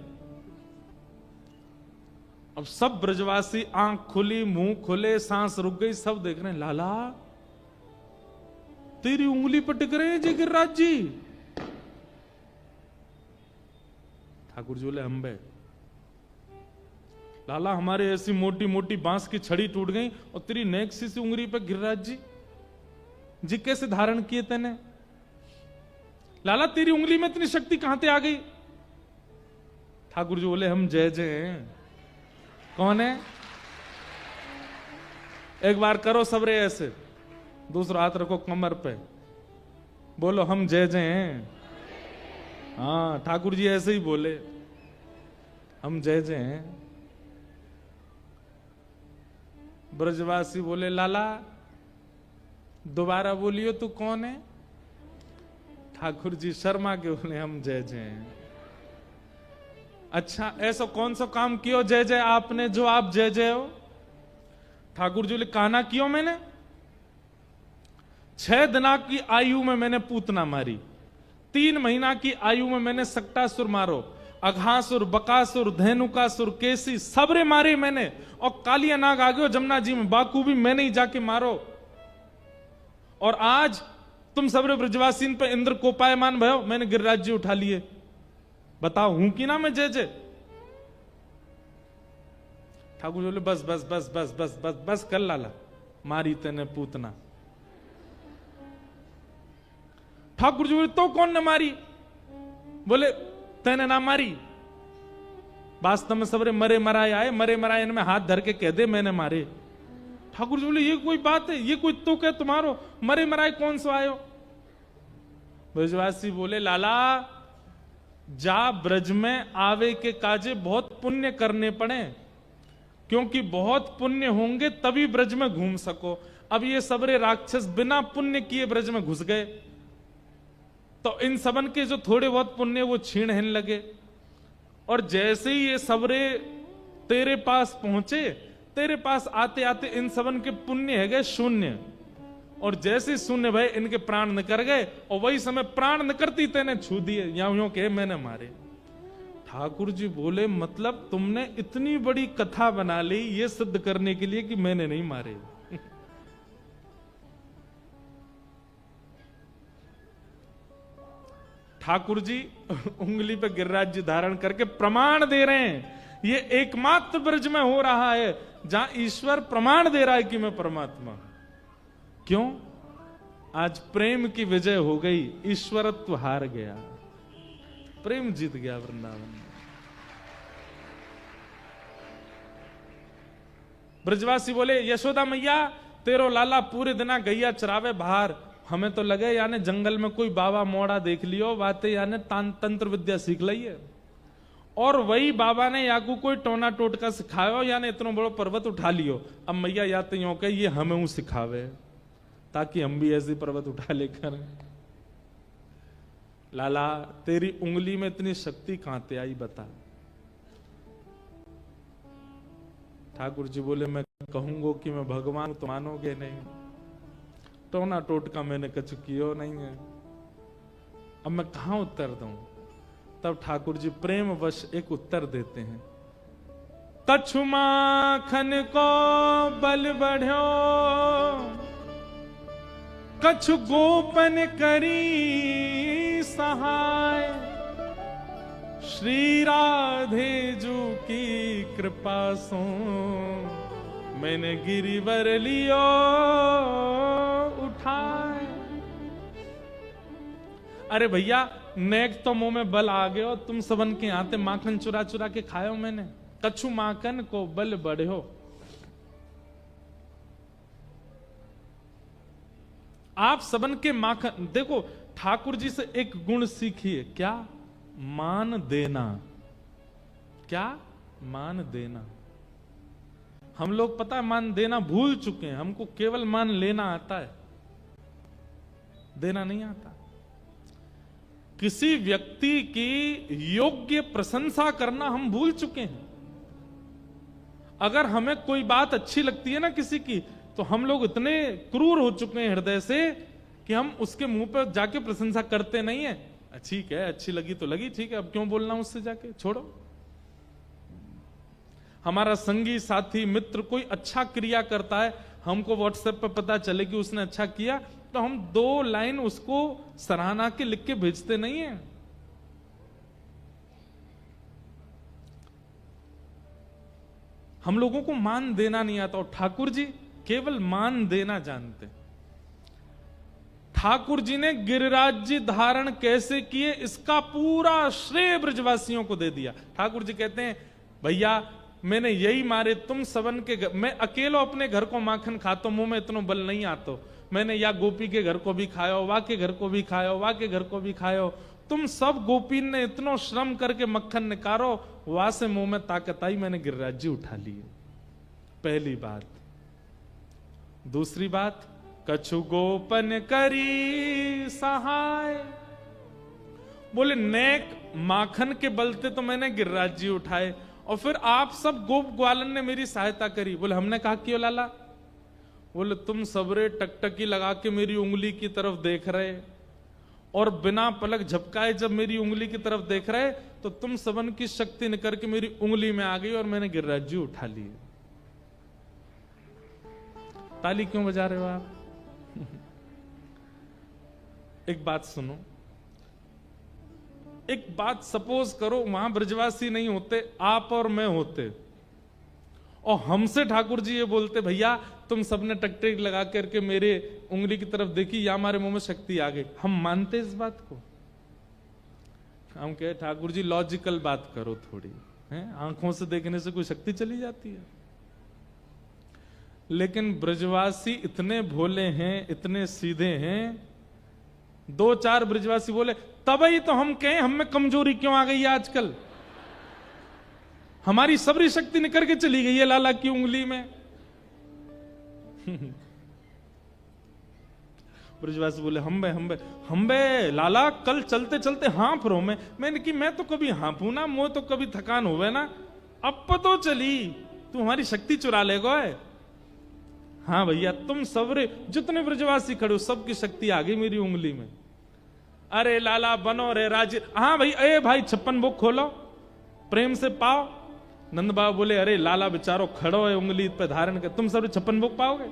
अब सब ब्रजवासी आंख खुली, मुंह खुले, सांस रुक गई, सब देख रहे हैं, लाला तेरी उंगली पर टिक रहे हैं जी गिरिराज जी। ठाकुर जी बोले अंबे लाला हमारे ऐसी मोटी मोटी बांस की छड़ी टूट गई और तेरी नेक सी उंगली पे गिरिराज जी कैसे धारण किए तेने? लाला तेरी उंगली में इतनी शक्ति कहां से आ गई? ठाकुर जी बोले हम जय जय हैं। कौन है? एक बार करो सबरे ऐसे, दूसरा हाथ रखो कमर पे, बोलो हम जय जय हैं। हाँ ठाकुर जी ऐसे ही बोले हम जय जय हैं। ब्रजवासी बोले लाला दोबारा बोलियो तू कौन है? ठाकुर जी शर्मा के बोले हम जय जय हैं। अच्छा ऐसा कौन सा काम कियो जय जय आपने जो आप जय जय हो? ठाकुर जी बोले काना कियो मैंने? 6 दिना की आयु में मैंने पूतना मारी, 3 महीना की आयु में मैंने सक्टासुर मारो, अघासुर, बकासुर, धेनुकासुर, केसी सबरे मारे मैंने, और कालिया नाग आ गयो जमुना जी में, बाकू भी मैंने ही जाके मारो। और आज तुम सबरे ब्रजवासीन पे इंद्र कोपायमान भयो, मैंने गिरिराज जी उठा लिए। बताओ हूं कि ना मैं जय जय? ठाकुर जी बोले बस बस बस बस बस बस बस कर लाला, मारी तेने पूतना। ठाकुर जी बोले तो कौन ने मारी? बोले तेने ना मारी, वास्तव में सबरे मरे मराए आए, मरे मराए इनमें हाथ धर के कह दे मैंने मारे। ठाकुर जी बोले ये कोई बात है, ये कोई तो क्या तुम्हारो? मरे मराए कौन सो आयो? ब्रजवासी बोले लाला जा ब्रज में आवे के काजे बहुत पुण्य करने पड़े, क्योंकि बहुत पुण्य होंगे तभी ब्रज में घूम सको। अब ये सबरे राक्षस बिना पुण्य किए ब्रज में घुस गए, तो इन सबन के जो थोड़े बहुत पुण्य वो छीण हिन लगे। और जैसे ही ये सबरे तेरे पास पहुंचे, तेरे पास आते आते इन सबन के पुण्य है गए शून्य, और जैसे शून्य भय इनके प्राण निकर गए, और वही समय प्राण निकरती तेने छू दिए, यूं के मैंने मारे। ठाकुर जी बोले मतलब तुमने इतनी बड़ी कथा बना ली ये सिद्ध करने के लिए कि मैंने नहीं मारे। ठाकुर जी उंगली पे गिरिराज जी धारण करके प्रमाण दे रहे हैं, ये एकमात्र ब्रज में हो रहा है जहां ईश्वर प्रमाण दे रहा है कि मैं परमात्मा। क्यों? आज प्रेम की विजय हो गई, ईश्वरत्व हार गया, प्रेम जीत गया वृंदावन। ब्रजवासी बोले यशोदा मैया तेरो लाला पूरे दिना गैया चरावे बाहर, हमें तो लगे यानी जंगल में कोई बाबा मोड़ा देख लियो, बातें यानी तंत्र विद्या सीख ली है, और वही बाबा ने याकू कोई टोना टोटका सिखायो, यानी इतना बड़ो पर्वत उठा लियो। अब मैया या तो यूं कहे ये हमें वो सिखावे ताकि हम भी ऐसी पर्वत उठा लेकर। लाला तेरी उंगली में इतनी शक्ति कहां से आई बता? ठाकुर जी बोले मैं कहूंगा कि मैं भगवान तो मानोगे नहीं, टोना टोटका मैंने कुछ कियो नहीं है, अब मैं कहां उत्तर दूं? तब ठाकुर जी प्रेम वश एक उत्तर देते हैं, कछु माखन को बल बढ़्यो, कछु गोपन करी सहाय, श्री राधे जू की कृपा सो मैंने गिरिवर लियो उठाए। अरे भैया नेक तो मुंह में बल आ गयो, तुम सबन के आते माखन चुरा चुरा के खायो मैंने, कछु माखन को बल बढ़्यो। आप सबन के माखन, देखो ठाकुर जी से एक गुण सीखिए, क्या? मान देना। क्या? मान देना। हम लोग पता है मान देना भूल चुके हैं, हमको केवल मान लेना आता है, देना नहीं आता। किसी व्यक्ति की योग्य प्रशंसा करना हम भूल चुके हैं। अगर हमें कोई बात अच्छी लगती है ना किसी की, तो हम लोग इतने क्रूर हो चुके हैं हृदय से कि हम उसके मुंह पर जाके प्रशंसा करते नहीं है। ठीक है, अच्छी लगी तो लगी, ठीक है, अब क्यों बोलना उससे जाके, छोड़ो। हमारा संगी साथी मित्र कोई अच्छा क्रिया करता है, हमको व्हाट्सएप पर पता चले कि उसने अच्छा किया, तो हम 2 लाइन उसको सराहना के लिख के भेजते नहीं है। हम लोगों को मान देना नहीं आता, और ठाकुर जी केवल मान देना जानते। ठाकुर जी ने गिरिराज जी धारण कैसे किए, इसका पूरा श्रेय ब्रजवासियों को दे दिया। ठाकुर जी कहते हैं, भैया मैंने यही मारे तुम सबन के घर, मैं अकेलो अपने घर को माखन खातो, मुंह में इतनो बल नहीं आतो। मैंने या गोपी के घर को भी खायो, वा के घर को भी खायो, वा के घर को भी खायो। तुम सब गोपीन ने इतनो श्रम करके मक्खन निकारो, वहां से मुंह में ताकत आई, मैंने गिरिराज जी उठा लिए। पहली बात। दूसरी बात, कछु गोपन करी सहाय, बोले नेक माखन के बलते तो मैंने गिरिराज जी उठाए, और फिर आप सब गोप ग्वालन ने मेरी सहायता करी। बोले हमने कहा क्यों लाला? बोले तुम सबरे टकटकी लगा के मेरी उंगली की तरफ देख रहे, और बिना पलक झपकाए जब मेरी उंगली की तरफ देख रहे, तो तुम सबन की शक्ति निकल के मेरी उंगली में आ गई और मैंने गिरिराज जी उठा लिए। ताली क्यों बजा रहे हो आप? एक बात सुनो, एक बात सपोज करो, वहां ब्रजवासी नहीं होते, आप और मैं होते, और हमसे ठाकुर जी ये बोलते, भैया तुम सबने टकटक लगा करके मेरे उंगली की तरफ देखी, या हमारे मुंह में शक्ति आ गई, हम मानते इस बात को? हम कहे ठाकुर जी लॉजिकल बात करो थोड़ी, हैं? आंखों से देखने से कोई शक्ति चली जाती है? लेकिन ब्रजवासी इतने भोले हैं, इतने सीधे हैं। 2-4 ब्रजवासी बोले, तभी तो हम कहें हम में कमजोरी क्यों आ गई है आजकल, हमारी सबरी शक्ति निकल के चली गई है लाला की उंगली में। ब्रजवासी बोले, हम बे लाला कल चलते चलते हाँफ रहो। मैंने कि मैं तो कभी हाँफू ना, मुंह तो कभी थकान होवे ना, अब तो चली, तू हमारी शक्ति चुरा लेगो है। हाँ भैया, तुम सबरे जितने ब्रजवासी खड़े हो सबकी शक्ति आ गई मेरी उंगली में। अरे लाला बनो रे राजी। हाँ भाई, ए भाई 56 भोग खोलो, प्रेम से पाओ। नंद बाबा बोले, अरे लाला बेचारो खड़ो है उंगली पे धारण कर, तुम सब 56 भोग पाओगे?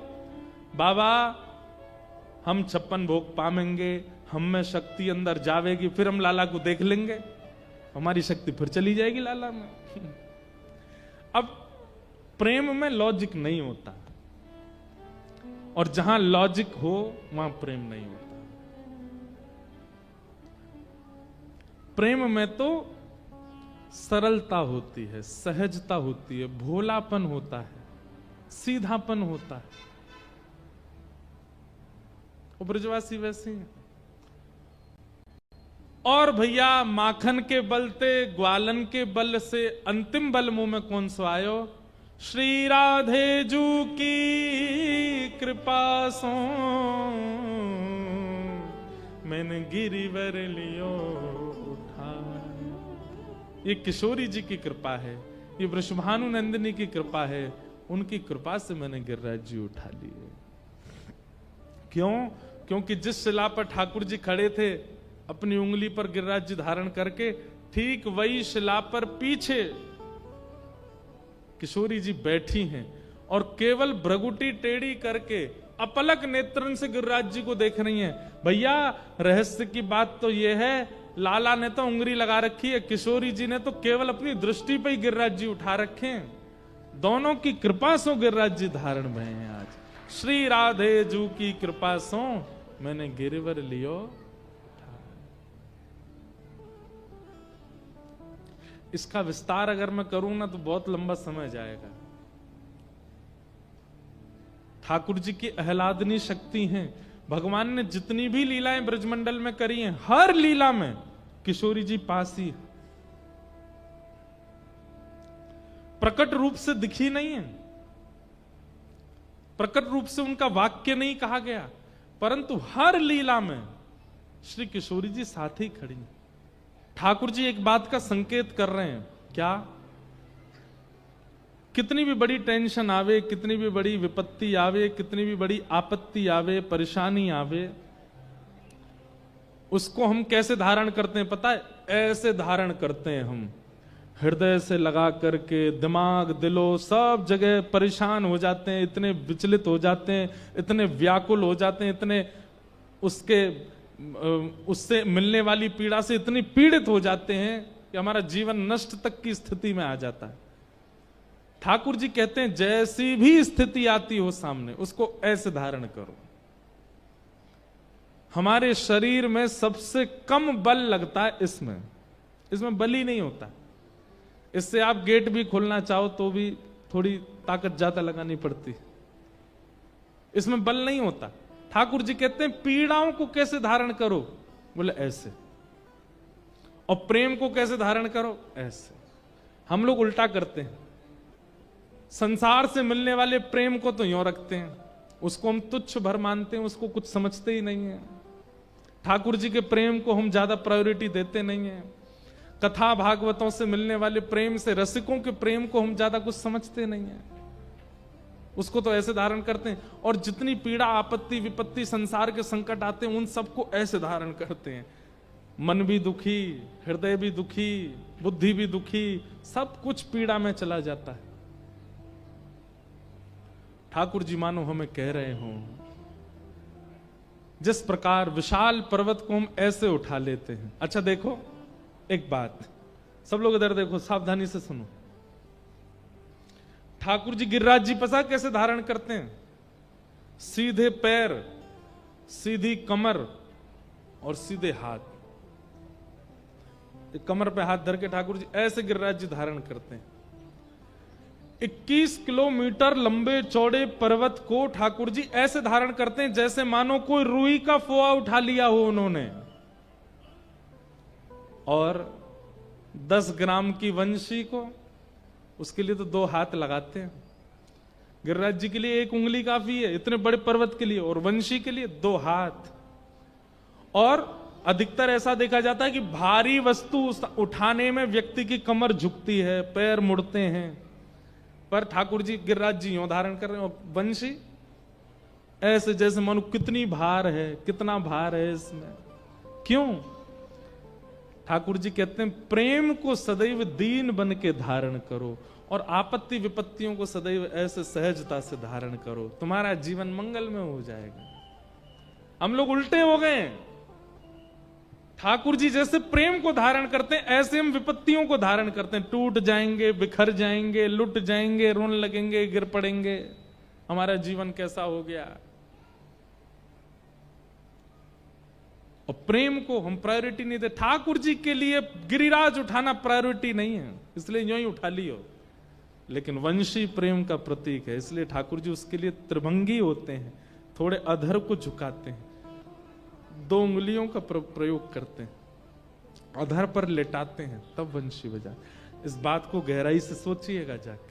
बाबा हम 56 भोग पाएंगे, हम में शक्ति अंदर जावेगी, फिर हम लाला को देख लेंगे, हमारी शक्ति फिर चली जाएगी लाला में। अब प्रेम में लॉजिक नहीं होता, और जहां लॉजिक हो वहां प्रेम नहीं होता। प्रेम में तो सरलता होती है, सहजता होती है, भोलापन होता है, सीधापन होता है। वो ब्रजवासी वैसे हैं। और भैया माखन के बलते ग्वालन के बल से अंतिम बल मुंह में कौन सा आयो? श्री राधे जू की कृपा सो मैंने गिरिवर लियो उठा। ये किशोरी जी की कृपा है, ये वृषभानु नंदिनी की कृपा है, उनकी कृपा से मैंने गिरिराज जी उठा लिए। क्यों? क्योंकि जिस शिला पर ठाकुर जी खड़े थे अपनी उंगली पर गिरिराज जी धारण करके, ठीक वही शिला पर पीछे किशोरी जी बैठी हैं, और केवल भ्रगुटी टेढ़ी करके अपलक नेत्रन से गिरिराज जी को देख रही हैं। भैया रहस्य की बात तो यह है, लाला ने तो उंगली लगा रखी है, किशोरी जी ने तो केवल अपनी दृष्टि पे ही गिरिराज जी उठा रखे हैं। दोनों की कृपा सो गिरिराज जी धारण में हैं आज। श्री राधे जू की कृपा सो मैंने गिरिवर लियो। इसका विस्तार अगर मैं करूं ना तो बहुत लंबा समय जाएगा। ठाकुर जी की आह्लादनी शक्ति है। भगवान ने जितनी भी लीलाएं ब्रजमंडल में करी हैं, हर लीला में किशोरी जी पास ही प्रकट रूप से दिखी नहीं है, प्रकट रूप से उनका वाक्य नहीं कहा गया, परंतु हर लीला में श्री किशोरी जी साथ ही खड़ी। ठाकुर जी एक बात का संकेत कर रहे हैं, क्या? कितनी भी बड़ी टेंशन आवे, कितनी भी बड़ी विपत्ति आवे, कितनी भी बड़ी आपत्ति आवे, परेशानी आवे, उसको हम कैसे धारण करते हैं पता है? ऐसे धारण करते हैं हम, हृदय से लगा करके, दिमाग दिलो सब जगह परेशान हो जाते हैं, इतने विचलित हो जाते हैं, इतने व्याकुल हो जाते हैं, इतने उससे मिलने वाली पीड़ा से इतनी पीड़ित हो जाते हैं कि हमारा जीवन नष्ट तक की स्थिति में आ जाता है। ठाकुर जी कहते हैं जैसी भी स्थिति आती हो सामने, उसको ऐसे धारण करो। हमारे शरीर में सबसे कम बल लगता है इसमें बल ही नहीं होता। इससे आप गेट भी खोलना चाहो तो भी थोड़ी ताकत ज्यादा लगानी पड़ती, इसमें बल नहीं होता। ठाकुर जी कहते हैं पीड़ाओं को कैसे धारण करो, बोले ऐसे, और प्रेम को कैसे धारण करो, ऐसे। हम लोग उल्टा करते हैं, संसार से मिलने वाले प्रेम को तो यूं रखते हैं, उसको हम तुच्छ भर मानते हैं, उसको कुछ समझते ही नहीं है। ठाकुर जी के प्रेम को हम ज्यादा प्रायोरिटी देते नहीं है। कथा भागवतों से मिलने वाले प्रेम से, रसिकों के प्रेम को हम ज्यादा कुछ समझते नहीं है, उसको तो ऐसे धारण करते हैं। और जितनी पीड़ा, आपत्ति, विपत्ति, संसार के संकट आते हैं, उन सबको ऐसे धारण करते हैं। मन भी दुखी, हृदय भी दुखी, बुद्धि भी दुखी, सब कुछ पीड़ा में चला जाता है। ठाकुर जी मानो हमें कह रहे हों, जिस प्रकार विशाल पर्वत को हम ऐसे उठा लेते हैं। अच्छा देखो एक बात, सब लोग इधर देखो, सावधानी से सुनो। ठाकुर जी गिरिराज जी पता कैसे धारण करते हैं? सीधे पैर, सीधी कमर और सीधे हाथ। कमर पे हाथ धर के ठाकुर जी ऐसे गिरिराज जी धारण करते हैं। 21 किलोमीटर लंबे चौड़े पर्वत को ठाकुर जी ऐसे धारण करते हैं जैसे मानो कोई रुई का फोआ उठा लिया हो उन्होंने। और 10 ग्राम की वंशी को, उसके लिए तो 2 हाथ लगाते हैं। गिरिराज जी के लिए 1 उंगली काफी है इतने बड़े पर्वत के लिए, और वंशी के लिए 2 हाथ। और अधिकतर ऐसा देखा जाता है कि भारी वस्तु उठाने में व्यक्ति की कमर झुकती है, पैर मुड़ते हैं, पर ठाकुर जी गिरिराज जी यूं धारण कर रहे हैं। और वंशी ऐसे जैसे मानो कितनी भार है, कितना भार है इसमें। क्यों? ठाकुर जी कहते हैं प्रेम को सदैव दीन बन के धारण करो, और आपत्ति विपत्तियों को सदैव ऐसे सहजता से धारण करो, तुम्हारा जीवन मंगल में हो जाएगा। हम लोग उल्टे हो गए। ठाकुर जी जैसे प्रेम को धारण करते हैं, ऐसे हम विपत्तियों को धारण करते हैं। टूट जाएंगे, बिखर जाएंगे, लुट जाएंगे, रोने लगेंगे, गिर पड़ेंगे, हमारा जीवन कैसा हो गया। और प्रेम को हम प्रायोरिटी नहीं दे। ठाकुर जी के लिए गिरिराज उठाना प्रायोरिटी नहीं है, इसलिए यूं ही उठा लियो। लेकिन वंशी प्रेम का प्रतीक है, इसलिए ठाकुर जी उसके लिए त्रिभंगी होते हैं, थोड़े अधर को झुकाते हैं, 2 उंगलियों का प्रयोग करते हैं, अधर पर लेटाते हैं, तब वंशी बजा। इस बात को गहराई से सोचिएगा जाके।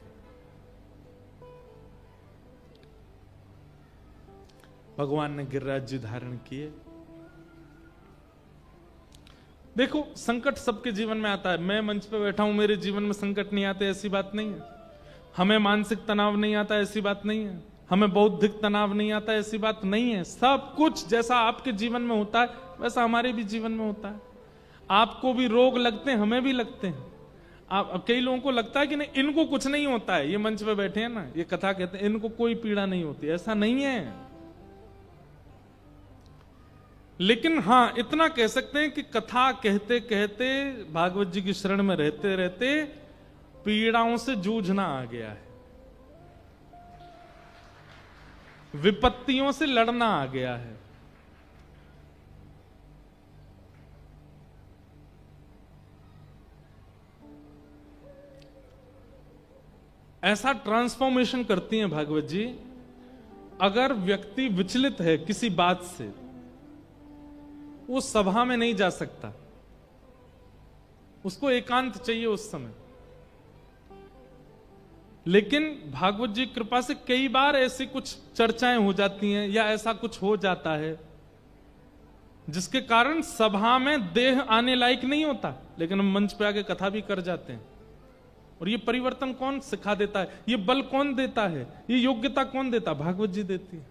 भगवान ने गिरिराज जी धारण किए। देखो संकट सबके जीवन में आता है। मैं मंच पे बैठा हूं, मेरे जीवन में संकट नहीं आते, ऐसी बात नहीं है। हमें मानसिक तनाव नहीं आता, ऐसी बात नहीं है। हमें बौद्धिक तनाव नहीं आता, ऐसी बात नहीं है। सब कुछ जैसा आपके जीवन में होता है वैसा हमारे भी जीवन में होता है। आपको भी रोग लगते हैं, हमें भी लगते हैं। आप कई लोगों को लगता है कि नहीं इनको कुछ नहीं होता है, ये मंच पे बैठे हैं ना, ये कथा कहते हैं इनको कोई पीड़ा नहीं होती, ऐसा नहीं है। लेकिन हां इतना कह सकते हैं कि कथा कहते कहते, भागवत जी की शरण में रहते रहते पीड़ाओं से जूझना आ गया है, विपत्तियों से लड़ना आ गया है। ऐसा ट्रांसफॉर्मेशन करती हैं भागवत जी। अगर व्यक्ति विचलित है किसी बात से, वो सभा में नहीं जा सकता, उसको एकांत चाहिए उस समय। लेकिन भागवत जी की कृपा से कई बार ऐसी कुछ चर्चाएं हो जाती हैं या ऐसा कुछ हो जाता है जिसके कारण सभा में देह आने लायक नहीं होता, लेकिन हम मंच पे आके कथा भी कर जाते हैं। और ये परिवर्तन कौन सिखा देता है, ये बल कौन देता है, ये योग्यता कौन देता है? भागवत जी देती है।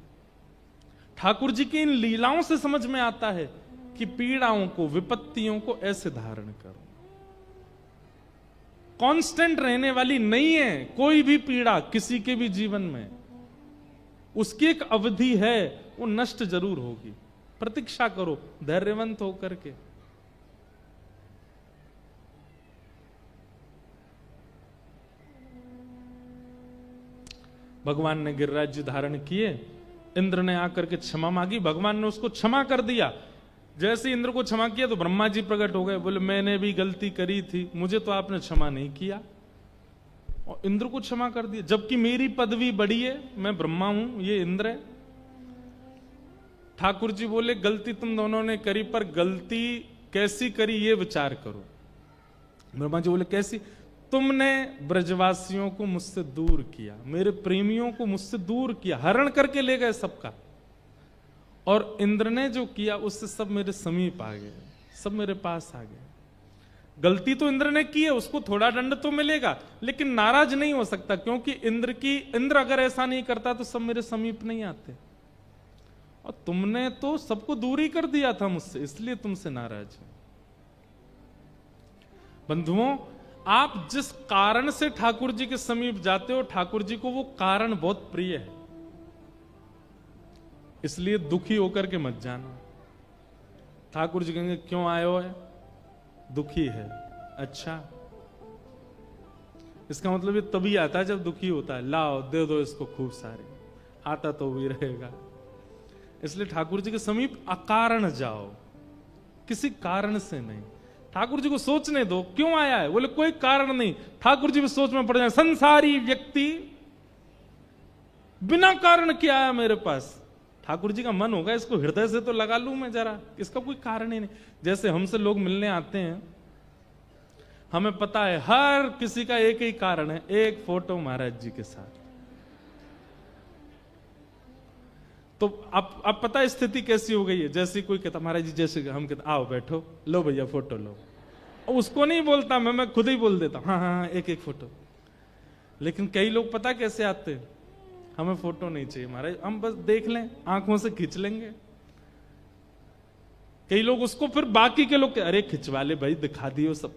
ठाकुर जी की इन लीलाओं से समझ में आता है कि पीड़ाओं को, विपत्तियों को ऐसे धारण करो। कांस्टेंट रहने वाली नहीं है कोई भी पीड़ा किसी के भी जीवन में, उसकी एक अवधि है, वो नष्ट जरूर होगी। प्रतीक्षा करो धैर्यवंत होकर के। भगवान ने गिरिराज जी धारण किए, इंद्र ने आकर के क्षमा मांगी, भगवान ने उसको क्षमा कर दिया। जैसे इंद्र को क्षमा किया तो ब्रह्मा जी प्रकट हो गए, बोले मैंने भी गलती करी थी, मुझे तो आपने क्षमा नहीं किया। और इंद्र को क्षमा कर दिया, जबकि मेरी पदवी बड़ी है, मैं ब्रह्मा हूं, ये इंद्र है। ठाकुर जी बोले गलती तुम दोनों ने करी, पर गलती कैसी करी ये विचार करो। ब्रह्मा जी बोले कैसी? तुमने ब्रजवासियों को मुझसे दूर किया, मेरे प्रेमियों को मुझसे दूर किया, हरण करके ले गए सबका। और इंद्र ने जो किया उससे सब मेरे समीप आ गए, सब मेरे पास आ गए। गलती तो इंद्र ने की है, उसको थोड़ा दंड तो मिलेगा, लेकिन नाराज नहीं हो सकता, क्योंकि इंद्र अगर ऐसा नहीं करता तो सब मेरे समीप नहीं आते। और तुमने तो सबको दूर ही कर दिया था मुझसे, इसलिए तुमसे नाराज है। बंधुओं, आप जिस कारण से ठाकुर जी के समीप जाते हो, ठाकुर जी को वो कारण बहुत प्रिय है, इसलिए दुखी होकर के मत जाना। ठाकुर जी कहेंगे क्यों आयो है? दुखी है। अच्छा, इसका मतलब ये तभी आता है जब दुखी होता है, लाओ दे दो इसको खूब सारे, आता तो भी रहेगा। इसलिए ठाकुर जी के समीप अकारण जाओ, किसी कारण से नहीं। ठाकुर जी को सोचने दो क्यों आया है, बोले कोई कारण नहीं। ठाकुर जी भी सोच में पड़ जाए, संसारी व्यक्ति बिना कारण क्या आया मेरे पास। ठाकुर जी का मन होगा इसको हृदय से तो लगा लूं मैं जरा, इसका कोई कारण ही नहीं। जैसे हमसे लोग मिलने आते हैं, हमें पता है हर किसी का एक ही कारण है, एक फोटो महाराज जी के साथ। तो अब पता है स्थिति कैसी हो गई है। जैसे कोई कहता महाराज जी, जैसे हम कहते आओ बैठो, लो भैया फोटो लो, उसको नहीं बोलता मैं खुद ही बोल देता हाँ हाँ हाँ एक एक फोटो। लेकिन कई लोग पता कैसे आते हैं, हमें फोटो नहीं चाहिए महाराज, हम बस देख लें, आंखों से खींच लेंगे। कई लोग उसको फिर बाकी के लोग अरे खिंचवा ले भाई, दिखा दियो सब।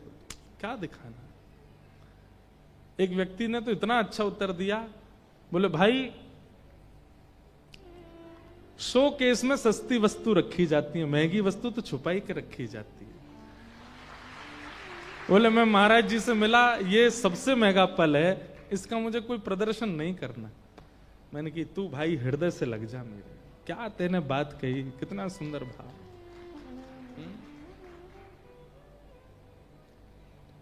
क्या दिखाना? एक व्यक्ति ने तो इतना अच्छा उत्तर दिया, बोले भाई शो केस में सस्ती वस्तु रखी जाती है, महंगी वस्तु तो छुपाई के रखी जाती है। बोले मैं महाराज जी से मिला, ये सबसे महंगा पल है, इसका मुझे कोई प्रदर्शन नहीं करना। मैंने कि तू भाई हृदय से लग जा मेरे, क्या तेने बात कही, कितना सुंदर भाव।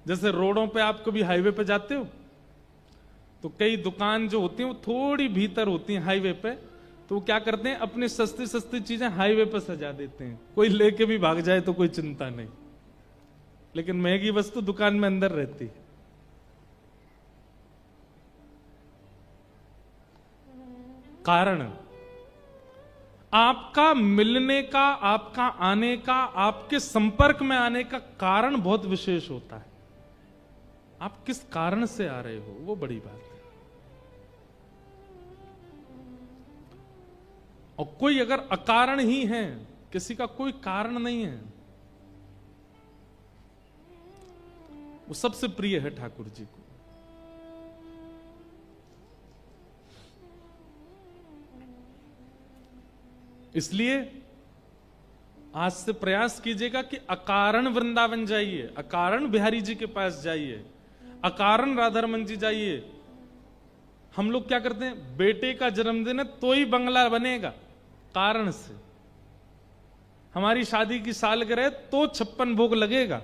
जैसे रोडों पे आप कभी हाईवे पे जाते हो तो कई दुकान जो होती हैं वो थोड़ी भीतर होती हैं हाईवे पे, तो वो क्या करते हैं अपनी सस्ती सस्ती चीजें हाईवे पे सजा देते हैं, कोई लेके भी भाग जाए तो कोई चिंता नहीं। लेकिन महंगी वस्तु दुकान में अंदर रहती है। कारण आपका मिलने का, आपका आने का, आपके संपर्क में आने का कारण बहुत विशेष होता है। आप किस कारण से आ रहे हो वो बड़ी बात है। और कोई अगर अकारण ही है, किसी का कोई कारण नहीं है, वो सबसे प्रिय है ठाकुर जी को। इसलिए आज से प्रयास कीजिएगा कि अकारण वृंदावन जाइए, अकारण बिहारी जी के पास जाइए, अकारण राधारमन जी जाइए। हम लोग क्या करते हैं, बेटे का जन्मदिन है तो ही बंगला बनेगा, कारण से। हमारी शादी की सालगिरह तो 56 भोग लगेगा,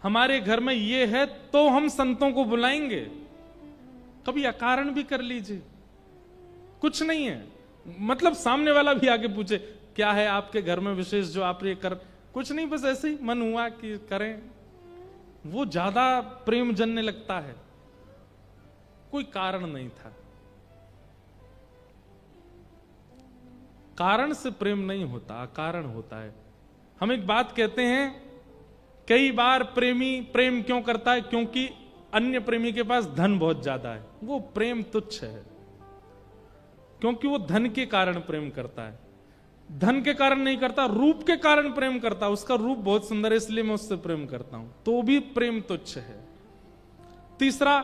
हमारे घर में ये है तो हम संतों को बुलाएंगे। कभी अकारण भी कर लीजिए, कुछ नहीं है। मतलब सामने वाला भी आके पूछे क्या है आपके घर में विशेष जो आप ये कर, कुछ नहीं, बस ऐसे ही मन हुआ कि करें, वो ज्यादा प्रेम जनने लगता है। कोई कारण नहीं था। कारण से प्रेम नहीं होता, अकारण होता है। हम एक बात कहते हैं, कई बार प्रेमी प्रेम क्यों करता है? क्योंकि अन्य प्रेमी के पास धन बहुत ज्यादा है। वो प्रेम तुच्छ है, क्योंकि वो धन के कारण प्रेम करता है। धन के कारण नहीं करता, रूप के कारण प्रेम करता। उसका रूप बहुत सुंदर है इसलिए मैं उससे प्रेम करता हूं, तो भी प्रेम तुच्छ है। तीसरा,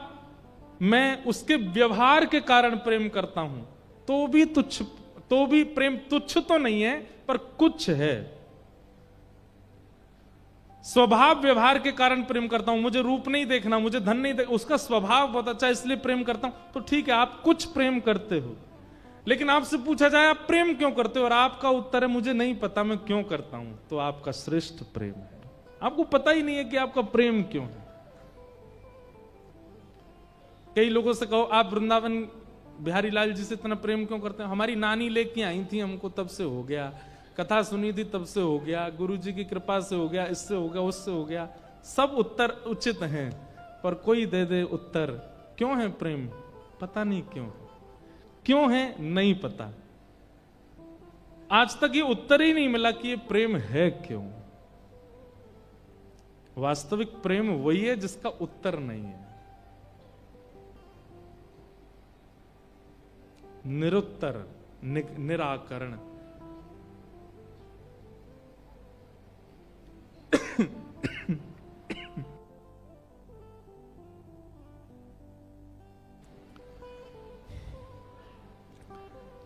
मैं उसके व्यवहार के कारण प्रेम करता हूं, तो भी तुच्छ, तो भी प्रेम तुच्छ तो नहीं है पर कुछ है। स्वभाव व्यवहार के कारण प्रेम करता हूं, मुझे रूप नहीं देखना, मुझे धन नहीं देखना, उसका स्वभाव बहुत अच्छा है इसलिए प्रेम करता हूं, तो ठीक है आप कुछ प्रेम करते हो। लेकिन आपसे पूछा जाए आप प्रेम क्यों करते हो, और आपका उत्तर है मुझे नहीं पता मैं क्यों करता हूं, तो आपका श्रेष्ठ प्रेम है। आपको पता ही नहीं है कि आपका प्रेम क्यों है। कई लोगों से कहो आप वृंदावन बिहारी लाल जी से इतना प्रेम क्यों करते हैं? हमारी नानी लेके आई थी हमको, तब से हो गया। कथा सुनी थी तब से हो गया, गुरु जी की कृपा से हो गया, इससे हो गया, उससे हो गया। सब उत्तर उचित हैं, पर कोई दे दे उत्तर क्यों है प्रेम, पता नहीं क्यों है। क्यों है नहीं पता। आज तक ये उत्तर ही नहीं मिला कि ये प्रेम है क्यों। वास्तविक प्रेम वही है जिसका उत्तर नहीं है। निरुत्तर, निराकरण।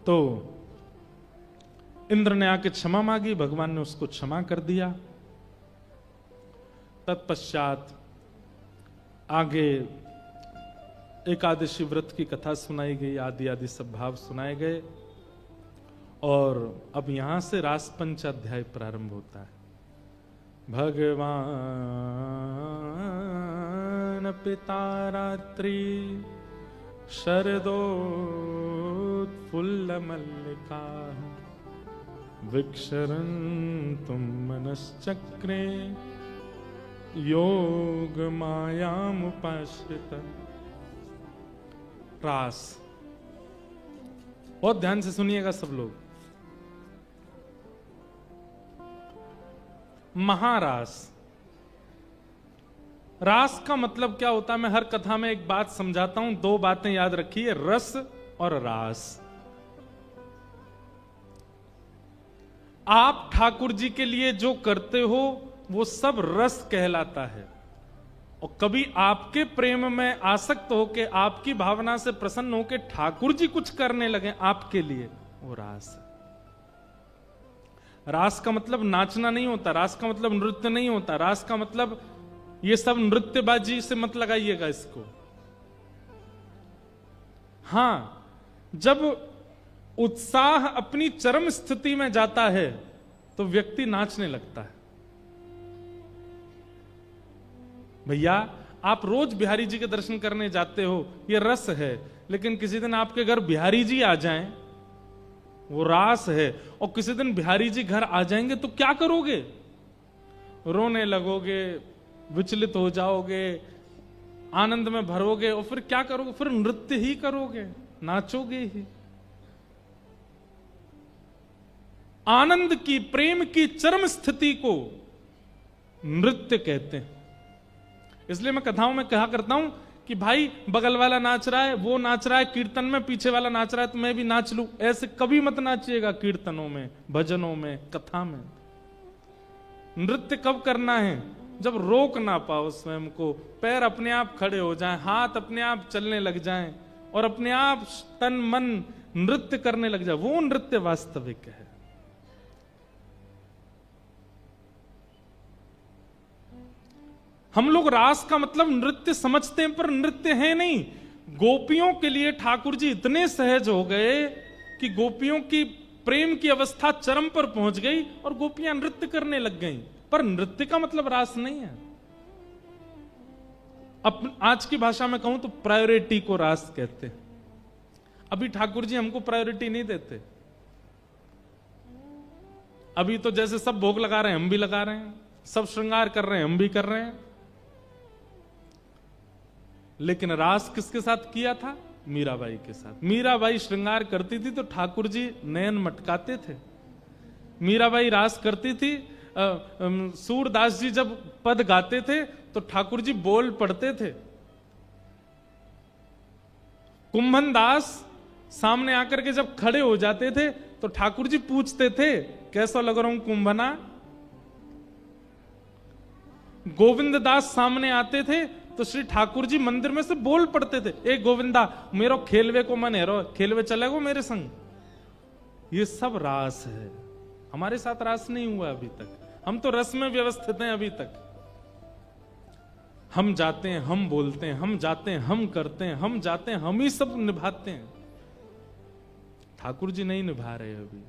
तो इंद्र ने आके क्षमा मांगी, भगवान ने उसको क्षमा कर दिया। तत्पश्चात आगे एकादशी व्रत की कथा सुनाई गई, आदि आदि सब भाव सुनाए गए, और अब यहां से रास पंचाध्याय प्रारंभ होता है। भगवान पिता रात्रि शरदोत्फुल्ल मल्लिका विक्षरन्तुं मनश्चक्रे योग मायामुपाश्रित। रास बहुत ध्यान से सुनिएगा सब लोग। महारास, रास का मतलब क्या होता है? मैं हर कथा में एक बात समझाता हूं, दो बातें याद रखिए, रस और रास। आप ठाकुर जी के लिए जो करते हो वो सब रस कहलाता है, और कभी आपके प्रेम में आसक्त होके, आपकी भावना से प्रसन्न होके ठाकुर जी कुछ करने लगे आपके लिए, वो रास है। रास का मतलब नाचना नहीं होता, रास का मतलब नृत्य नहीं होता, रास का मतलब ये सब नृत्यबाजी से मत लगाइएगा इसको। हां, जब उत्साह अपनी चरम स्थिति में जाता है तो व्यक्ति नाचने लगता है। भैया आप रोज बिहारी जी के दर्शन करने जाते हो, ये रस है, लेकिन किसी दिन आपके घर बिहारी जी आ जाएं, वो रास है। और किसी दिन बिहारी जी घर आ जाएंगे तो क्या करोगे? रोने लगोगे, विचलित हो जाओगे, आनंद में भरोगे, और फिर क्या करोगे? फिर नृत्य ही करोगे, नाचोगे ही। आनंद की, प्रेम की चरम स्थिति को नृत्य कहते हैं। इसलिए मैं कथाओं में कहा करता हूं कि भाई बगल वाला नाच रहा है, वो नाच रहा है कीर्तन में, पीछे वाला नाच रहा है तो मैं भी नाच लूं। ऐसे कभी मत नाचिएगा कीर्तनों में, भजनों में, कथा में। नृत्य कब करना है? जब रोक ना पाओ स्वयं को, पैर अपने आप खड़े हो जाएं, हाथ अपने आप चलने लग जाएं, और अपने आप तन मन नृत्य करने लग जाए, वो नृत्य वास्तविक है। हम लोग रास का मतलब नृत्य समझते हैं, पर नृत्य है नहीं। गोपियों के लिए ठाकुर जी इतने सहज हो गए कि गोपियों की प्रेम की अवस्था चरम पर पहुंच गई और गोपियां नृत्य करने लग गईं। पर नृत्य का मतलब रास नहीं है। अब आज की भाषा में कहूं तो प्रायोरिटी को रास कहते हैं। अभी ठाकुर जी हमको प्रायोरिटी नहीं देते। अभी तो जैसे सब भोग लगा रहे हैं हम भी लगा रहे हैं, सब श्रृंगार कर रहे हैं हम भी कर रहे हैं। लेकिन रास किसके साथ किया था? मीराबाई के साथ। मीराबाई श्रृंगार करती थी तो ठाकुर जी नयन मटकाते थे। मीराबाई रास करती थी, सूरदास जी जब पद गाते थे तो ठाकुर जी बोल पढ़ते थे। कुंभन दास सामने आकर के जब खड़े हो जाते थे तो ठाकुर जी पूछते थे, कैसा लग रहा हूं कुंभना? गोविंद दास सामने आते थे तो श्री ठाकुर जी मंदिर में से बोल पड़ते थे, ए गोविंदा मेरो खेलवे को मन है, रो खेलवे चलेगो मेरे संग। ये सब रास है। हमारे साथ रास नहीं हुआ अभी तक। हम तो रस में व्यवस्थित हैं अभी तक। हम जाते हैं, हम बोलते हैं, हम जाते हैं, हम करते हैं, हम जाते हैं, हम ही सब निभाते हैं। ठाकुर जी नहीं निभा रहे अभी।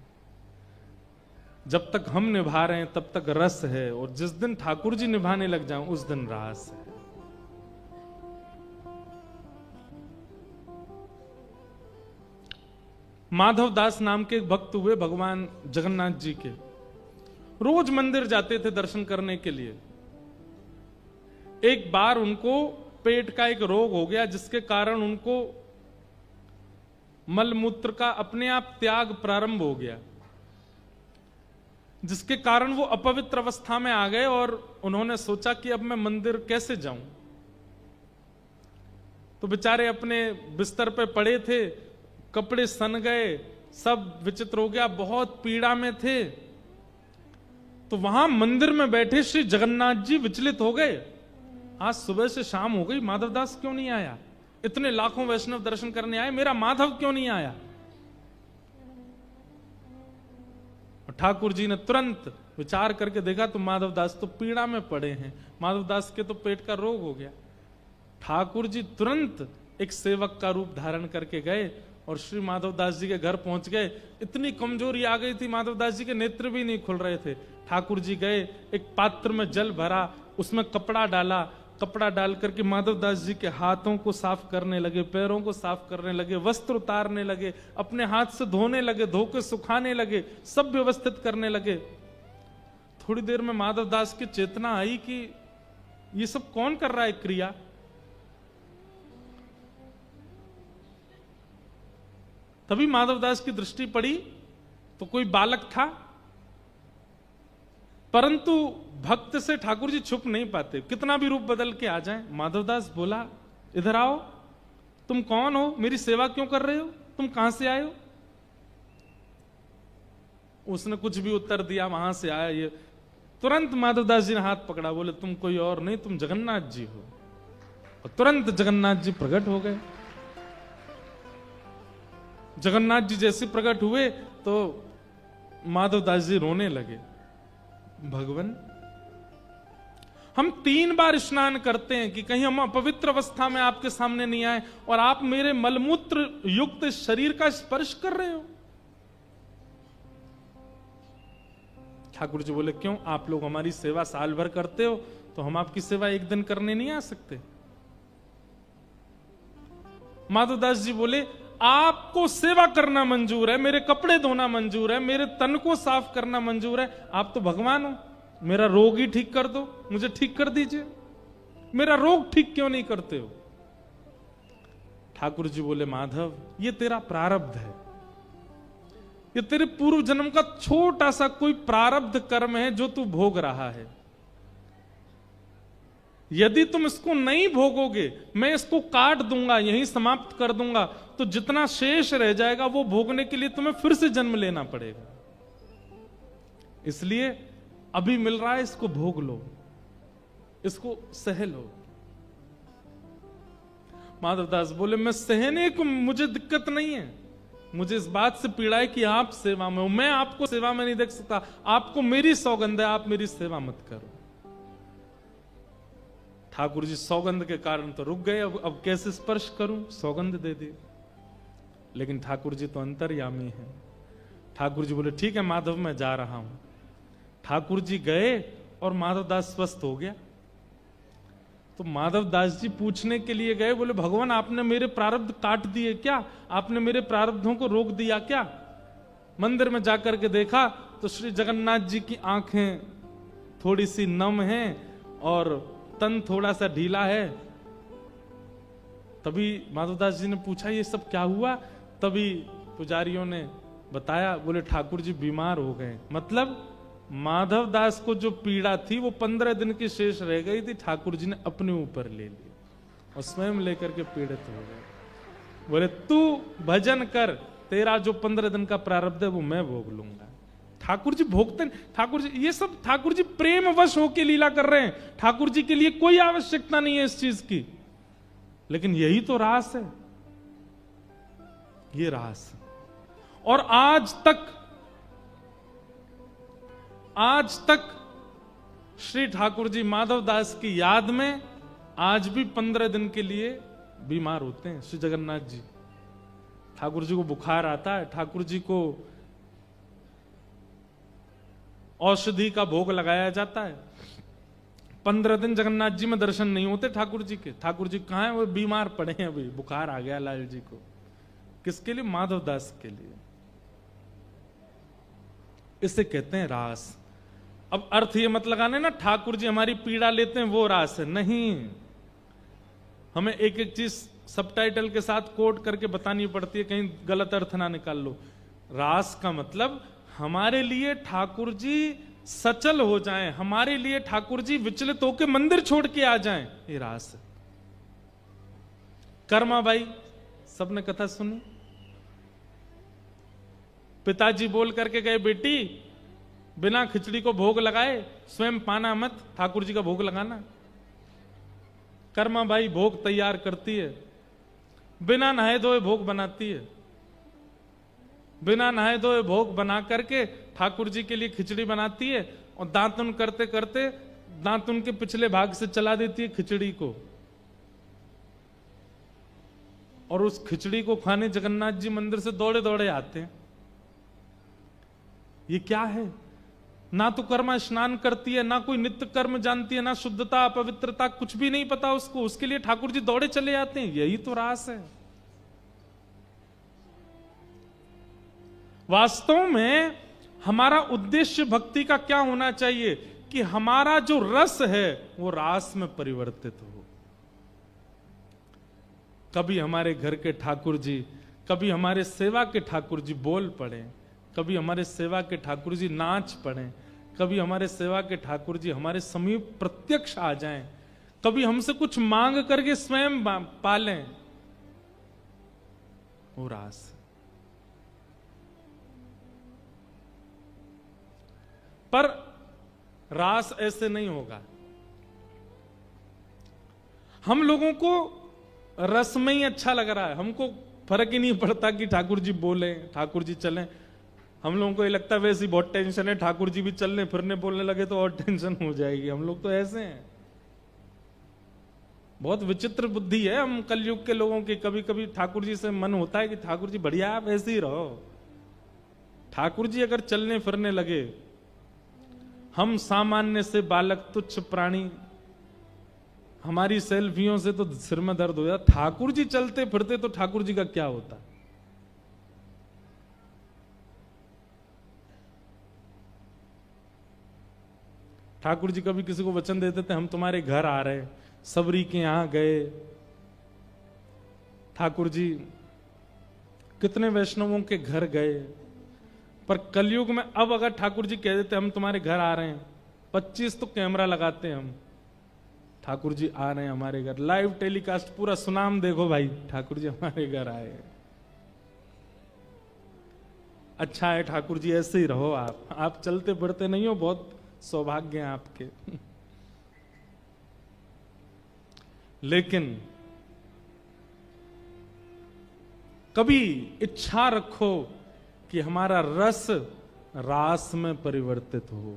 जब तक हम निभा रहे हैं तब तक रस है, और जिस दिन ठाकुर जी निभाने लग जाएं उस दिन रास है। माधव दास नाम के एक भक्त हुए भगवान जगन्नाथ जी के। रोज मंदिर जाते थे दर्शन करने के लिए। एक बार उनको पेट का एक रोग हो गया जिसके कारण उनको मलमूत्र का अपने आप त्याग प्रारंभ हो गया, जिसके कारण वो अपवित्र अवस्था में आ गए और उन्होंने सोचा कि अब मैं मंदिर कैसे जाऊं। तो बेचारे अपने बिस्तर पे पड़े थे, कपड़े सन गए, सब विचित्र हो गया, बहुत पीड़ा में थे। तो वहां मंदिर में बैठे श्री जगन्नाथ जी विचलित हो गए। आज सुबह से शाम हो गई, माधवदास क्यों नहीं आया? इतने लाखों वैष्णव दर्शन करने आए, मेरा माधव क्यों नहीं आया? ठाकुर जी ने तुरंत विचार करके देखा तो माधवदास तो पीड़ा में पड़े हैं, माधवदास के तो पेट का रोग हो गया। ठाकुर जी तुरंत एक सेवक का रूप धारण करके गए और श्री माधवदास जी के घर पहुंच गए। इतनी कमजोरी आ गई थी, माधवदास जी के नेत्र भी नहीं खुल रहे थे। ठाकुर जी गए, एक पात्र में जल भरा, उसमें कपड़ा डाला, कपड़ा डाल करके माधवदास जी के हाथों को साफ करने लगे, पैरों को साफ करने लगे, वस्त्र उतारने लगे, अपने हाथ से धोने लगे, धो के सुखाने लगे, सब व्यवस्थित करने लगे। थोड़ी देर में माधवदास की चेतना आई कि ये सब कौन कर रहा है क्रिया। तभी माधवदास की दृष्टि पड़ी तो कोई बालक था, परंतु भक्त से ठाकुर जी छुप नहीं पाते, कितना भी रूप बदल के आ जाएं। माधवदास बोला, इधर आओ, तुम कौन हो, मेरी सेवा क्यों कर रहे हो, तुम कहां से आए हो? उसने कुछ भी उत्तर दिया, वहां से आया ये। तुरंत माधवदास जी ने हाथ पकड़ा, बोले तुम कोई और नहीं, तुम जगन्नाथ जी हो। और तुरंत जगन्नाथ जी प्रकट हो गए। जगन्नाथ जी जैसे प्रकट हुए तो माधवदास जी रोने लगे, भगवान हम 3 बार स्नान करते हैं कि कहीं हम अपवित्र अवस्था में आपके सामने नहीं आए, और आप मेरे मलमूत्र युक्त शरीर का स्पर्श कर रहे हो। ठाकुर जी बोले, क्यों? आप लोग हमारी सेवा साल भर करते हो तो हम आपकी सेवा एक दिन करने नहीं आ सकते? माधवदास जी बोले, आपको सेवा करना मंजूर है, मेरे कपड़े धोना मंजूर है, मेरे तन को साफ करना मंजूर है, आप तो भगवान हो, मेरा रोग ही ठीक कर दो, मुझे ठीक कर दीजिए, मेरा रोग ठीक क्यों नहीं करते हो? ठाकुर जी बोले, माधव ये तेरा प्रारब्ध है, ये तेरे पूर्व जन्म का छोटा सा कोई प्रारब्ध कर्म है जो तू भोग रहा है। यदि तुम इसको नहीं भोगोगे, मैं इसको काट दूंगा, यहीं समाप्त कर दूंगा, तो जितना शेष रह जाएगा वो भोगने के लिए तुम्हें फिर से जन्म लेना पड़ेगा। इसलिए अभी मिल रहा है, इसको भोग लो, इसको सह लो। माधवदास बोले, मैं सहने को मुझे दिक्कत नहीं है, मुझे इस बात से पीड़ा है कि आप सेवा में हो, मैं आपको सेवा में नहीं देख सकता, आपको मेरी सौगंध है, आप मेरी सेवा मत करो। ठाकुर जी सौगंध के कारण तो रुक गए, अब कैसे स्पर्श करूं, सौगंध दे दी। लेकिन ठाकुर जी तो अंतर्यामी हैं। ठाकुर जी बोले, ठीक है माधव मैं जा रहा हूं। ठाकुर जी गए और माधवदास स्वस्थ हो गया। तो माधवदास जी पूछने के लिए गए, बोले, भगवान आपने मेरे प्रारब्ध काट दिए क्या, आपने मेरे प्रारब्धों को रोक दिया क्या? मंदिर में जाकर के देखा तो श्री जगन्नाथ जी की आंखें थोड़ी सी नम हैं और तन थोड़ा सा ढीला है। तभी माधवदास जी ने पूछा ये सब क्या हुआ, तभी पुजारियों ने बताया, बोले ठाकुर जी बीमार हो गए। मतलब माधवदास को जो पीड़ा थी वो 15 दिन की शेष रह गई थी, ठाकुर जी ने अपने ऊपर ले ली और स्वयं लेकर के पीड़ित हो गए। बोले तू भजन कर, तेरा जो 15 दिन का प्रारब्ध है वो मैं भोग लूंगा। ठाकुर जी भोगते, ठाकुर जी ये सब ठाकुर जी प्रेम वश होके लीला कर रहे हैं। ठाकुर जी के लिए कोई आवश्यकता नहीं है इस चीज की, लेकिन यही तो रास है, ये रास। और आज तक श्री ठाकुर जी माधवदास की याद में आज भी 15 दिन के लिए बीमार होते हैं श्री जगन्नाथ जी। ठाकुर जी को बुखार आता है, ठाकुर जी को औषधि का भोग लगाया जाता है। 15 दिन जगन्नाथ जी में दर्शन नहीं होते ठाकुर जी के। ठाकुर जी कहां हैं, वो बीमार पड़े हैं, अभी बुखार आ गया लाल जी को। किसके लिए? माधवदास के लिए। इसे कहते हैं रास। अब अर्थ ये मत लगाने ना ठाकुर जी हमारी पीड़ा लेते हैं वो रास है, नहीं। हमें एक एक चीज सबटाइटल के साथ कोट करके बतानी पड़ती है, कहीं गलत अर्थ ना निकाल लो। रास का मतलब हमारे लिए ठाकुर जी सचल हो जाएं, हमारे लिए ठाकुर जी विचलित होकर मंदिर छोड़ के आ जाएं, ये रास है। कर्माबाई, सबने कथा सुनी। पिताजी बोल करके गए, बेटी बिना खिचड़ी को भोग लगाए स्वयं पाना मत, ठाकुर जी का भोग लगाना। कर्माबाई भोग तैयार करती है, बिना नहाए धोए भोग बनाती है। बिना नहाए धोए भोग बना करके ठाकुर जी के लिए खिचड़ी बनाती है और दांतुन करते करते दांतुन के पिछले भाग से चला देती है खिचड़ी को। और उस खिचड़ी को खाने जगन्नाथ जी मंदिर से दौड़े दौड़े आते हैं। ये क्या है? ना तो कर्मा स्नान करती है, ना कोई नित्य कर्म जानती है, ना शुद्धता अपवित्रता कुछ भी नहीं पता उसको, उसके लिए ठाकुर जी दौड़े चले आते हैं। यही तो रास है। वास्तव में हमारा उद्देश्य भक्ति का क्या होना चाहिए कि हमारा जो रस है वो रास में परिवर्तित हो। कभी हमारे घर के ठाकुर जी, कभी हमारे सेवा के ठाकुर जी बोल पड़े, कभी हमारे सेवा के ठाकुर जी नाच पड़े, कभी हमारे सेवा के ठाकुर जी हमारे समीप प्रत्यक्ष आ जाएं, कभी हमसे कुछ मांग करके स्वयं पालें, वो रास। पर रास ऐसे नहीं होगा। हम लोगों को रस में ही अच्छा लग रहा है, हमको फर्क ही नहीं पड़ता कि ठाकुर जी बोले, ठाकुर जी चलें। हम लोगों को ये लगता है वैसी बहुत टेंशन है, ठाकुर जी भी चलने फिरने बोलने लगे तो और टेंशन हो जाएगी। हम लोग तो ऐसे हैं, बहुत विचित्र बुद्धि है हम कलयुग के लोगों की। कभी कभी ठाकुर जी से मन होता है कि ठाकुर जी बढ़िया आप ऐसे ही रहो। ठाकुर जी अगर चलने फिरने लगे, हम सामान्य से बालक तुच्छ प्राणी, हमारी सेल्फियों से तो सिर में दर्द हो जाता। ठाकुर जी चलते फिरते तो ठाकुर जी का क्या होता। ठाकुर जी कभी किसी को वचन देते थे, हम तुम्हारे घर आ रहे, सबरी के यहां गए। ठाकुर जी कितने वैष्णवों के घर गए। पर कलयुग में अब अगर ठाकुर जी कह देते हम तुम्हारे घर आ रहे हैं, 25 तो कैमरा लगाते हैं हम, ठाकुर जी आ रहे हैं हमारे घर, लाइव टेलीकास्ट, पूरा सुनाम देखो भाई ठाकुर जी हमारे घर आए। अच्छा है ठाकुर जी, ऐसे ही रहो आप चलते फिरते नहीं हो, बहुत सौभाग्य है आपके। लेकिन कभी इच्छा रखो कि हमारा रस रास में परिवर्तित हो।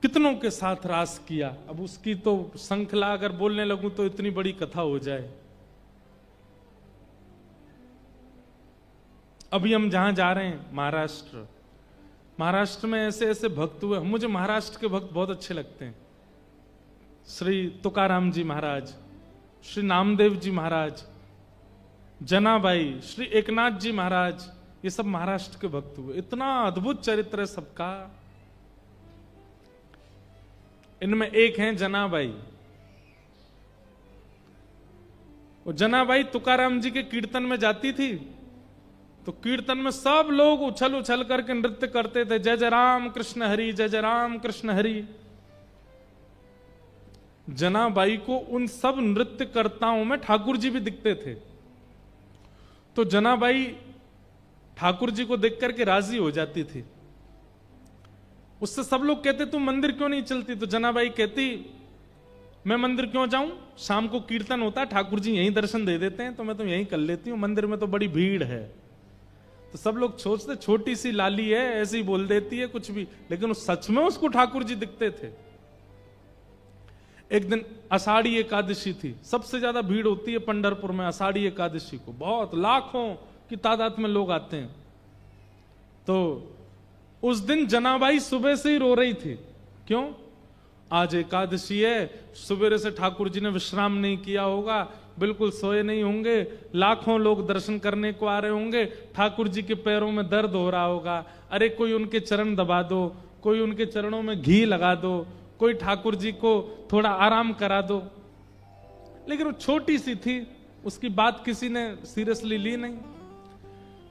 कितनों के साथ रास किया, अब उसकी तो श्रृंखला अगर बोलने लगूं तो इतनी बड़ी कथा हो जाए। अभी हम जहां जा रहे हैं महाराष्ट्र, महाराष्ट्र में ऐसे ऐसे भक्त हुए। मुझे महाराष्ट्र के भक्त बहुत अच्छे लगते हैं। श्री तुकाराम जी महाराज, श्री नामदेव जी महाराज, जनाबाई, श्री एकनाथ जी महाराज, ये सब महाराष्ट्र के भक्त हुए। इतना अद्भुत चरित्र है सबका। इनमें एक हैं जनाबाई। वो जनाबाई तुकाराम जी के कीर्तन में जाती थी, तो कीर्तन में सब लोग उछल उछल करके नृत्य करते थे, जय जय राम कृष्ण हरि, जय जय राम कृष्ण हरि। जनाबाई को उन सब नृत्यकर्ताओं में ठाकुर जी भी दिखते थे। तो जनाबाई ठाकुर जी को देख करके राजी हो जाती थी। उससे सब लोग कहते तुम मंदिर क्यों नहीं चलती? तो जनाबाई कहती मैं मंदिर क्यों जाऊं, शाम को कीर्तन होता है, ठाकुर जी यहीं दर्शन दे देते हैं, तो मैं तो यहीं कर लेती हूं, मंदिर में तो बड़ी भीड़ है। तो सब लोग सोचते छोटी सी लाली है, ऐसे ही बोल देती है कुछ भी, लेकिन सच में उसको ठाकुर जी दिखते थे। एक दिन आषाढ़ी एकादशी थी, सबसे ज्यादा भीड़ होती है पंढरपुर में आषाढ़ी एकादशी को, बहुत लाखों की तादाद में लोग आते हैं। तो उस दिन जनाबाई सुबह से ही रो रही थी। क्यों? आज एकादशी है, सुबह से ठाकुर जी ने विश्राम नहीं किया होगा, बिल्कुल सोए नहीं होंगे, लाखों लोग दर्शन करने को आ रहे होंगे, ठाकुर जी के पैरों में दर्द हो रहा होगा, अरे कोई उनके चरण दबा दो, कोई उनके चरणों में घी लगा दो, कोई ठाकुर जी को थोड़ा आराम करा दो। लेकिन वो छोटी सी थी, उसकी बात किसी ने सीरियसली ली नहीं।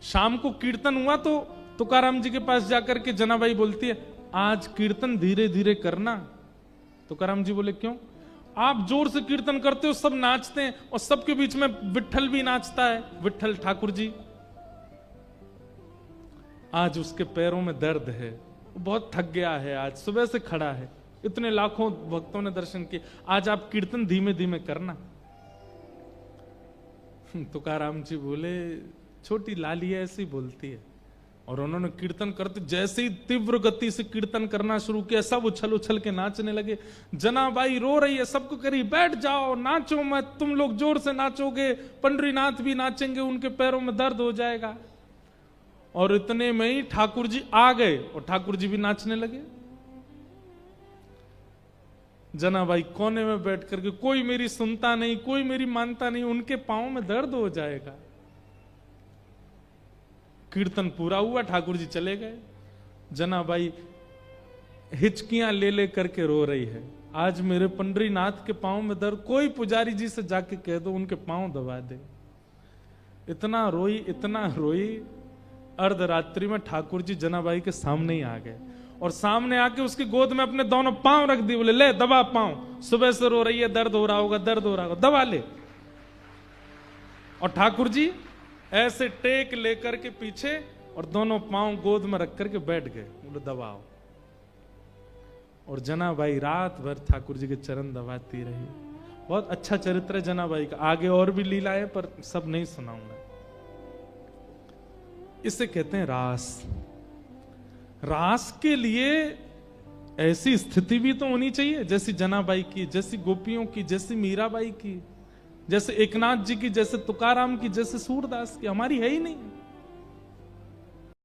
शाम को कीर्तन हुआ तो तुकाराम जी के पास जाकर के जनाबाई बोलती है आज कीर्तन धीरे धीरे करना। तुकाराम जी बोले क्यों? आप जोर से कीर्तन करते हो, सब नाचते हैं, और सबके बीच में विट्ठल भी नाचता है, विट्ठल ठाकुर जी। आज उसके पैरों में दर्द है, वो बहुत थक गया है, आज सुबह से खड़ा है, इतने लाखों भक्तों ने दर्शन किए, आज आप कीर्तन धीमे धीमे करना। तुकाराम जी बोले छोटी लाली ऐसी बोलती है। और उन्होंने कीर्तन करते जैसे ही तीव्र गति से कीर्तन करना शुरू किया, सब उछल उछल के नाचने लगे। जनाबाई रो रही है, सबको करी बैठ जाओ नाचो मत, तुम लोग जोर से नाचोगे पंडरीनाथ भी नाचेंगे, उनके पैरों में दर्द हो जाएगा। और इतने में ही ठाकुर जी आ गए और ठाकुर जी भी नाचने लगे। जनाबाई कोने में बैठ करके, कोई मेरी सुनता नहीं, कोई मेरी मानता नहीं, उनके पांव में दर्द हो जाएगा। कीर्तन पूरा हुआ, ठाकुर जी चले गए। जनाबाई हिचकियां ले ले करके रो रही है, आज मेरे पंडरीनाथ के पांव में दर्द, कोई पुजारी जी से जाके कह दो उनके पांव दबा दे। इतना रोई, अर्धरात्रि में ठाकुर जी जनाबाई के सामने ही आ गए और सामने आके उसकी गोद में अपने दोनों पांव रख दिए। बोले ले दबा पांव, सुबह से रो रही है, दर्द हो रहा होगा, दबा ले। और ठाकुर जी ऐसे टेक लेकर के पीछे और दोनों पांव गोद में रख करके बैठ गए। बोले दबाओ। और जनाबाई रात भर ठाकुर जी के चरण दबाती रही। बहुत अच्छा चरित्र है जनाबाई का, आगे और भी लीला है पर सब नहीं सुनाऊंगा। इसे कहते हैं रास। रास के लिए ऐसी स्थिति भी तो होनी चाहिए जैसी जनाबाई की, जैसी गोपियों की, जैसी मीराबाई की, जैसे एकनाथ जी की, जैसे तुकाराम की, जैसे सूरदास की। हमारी है ही नहीं।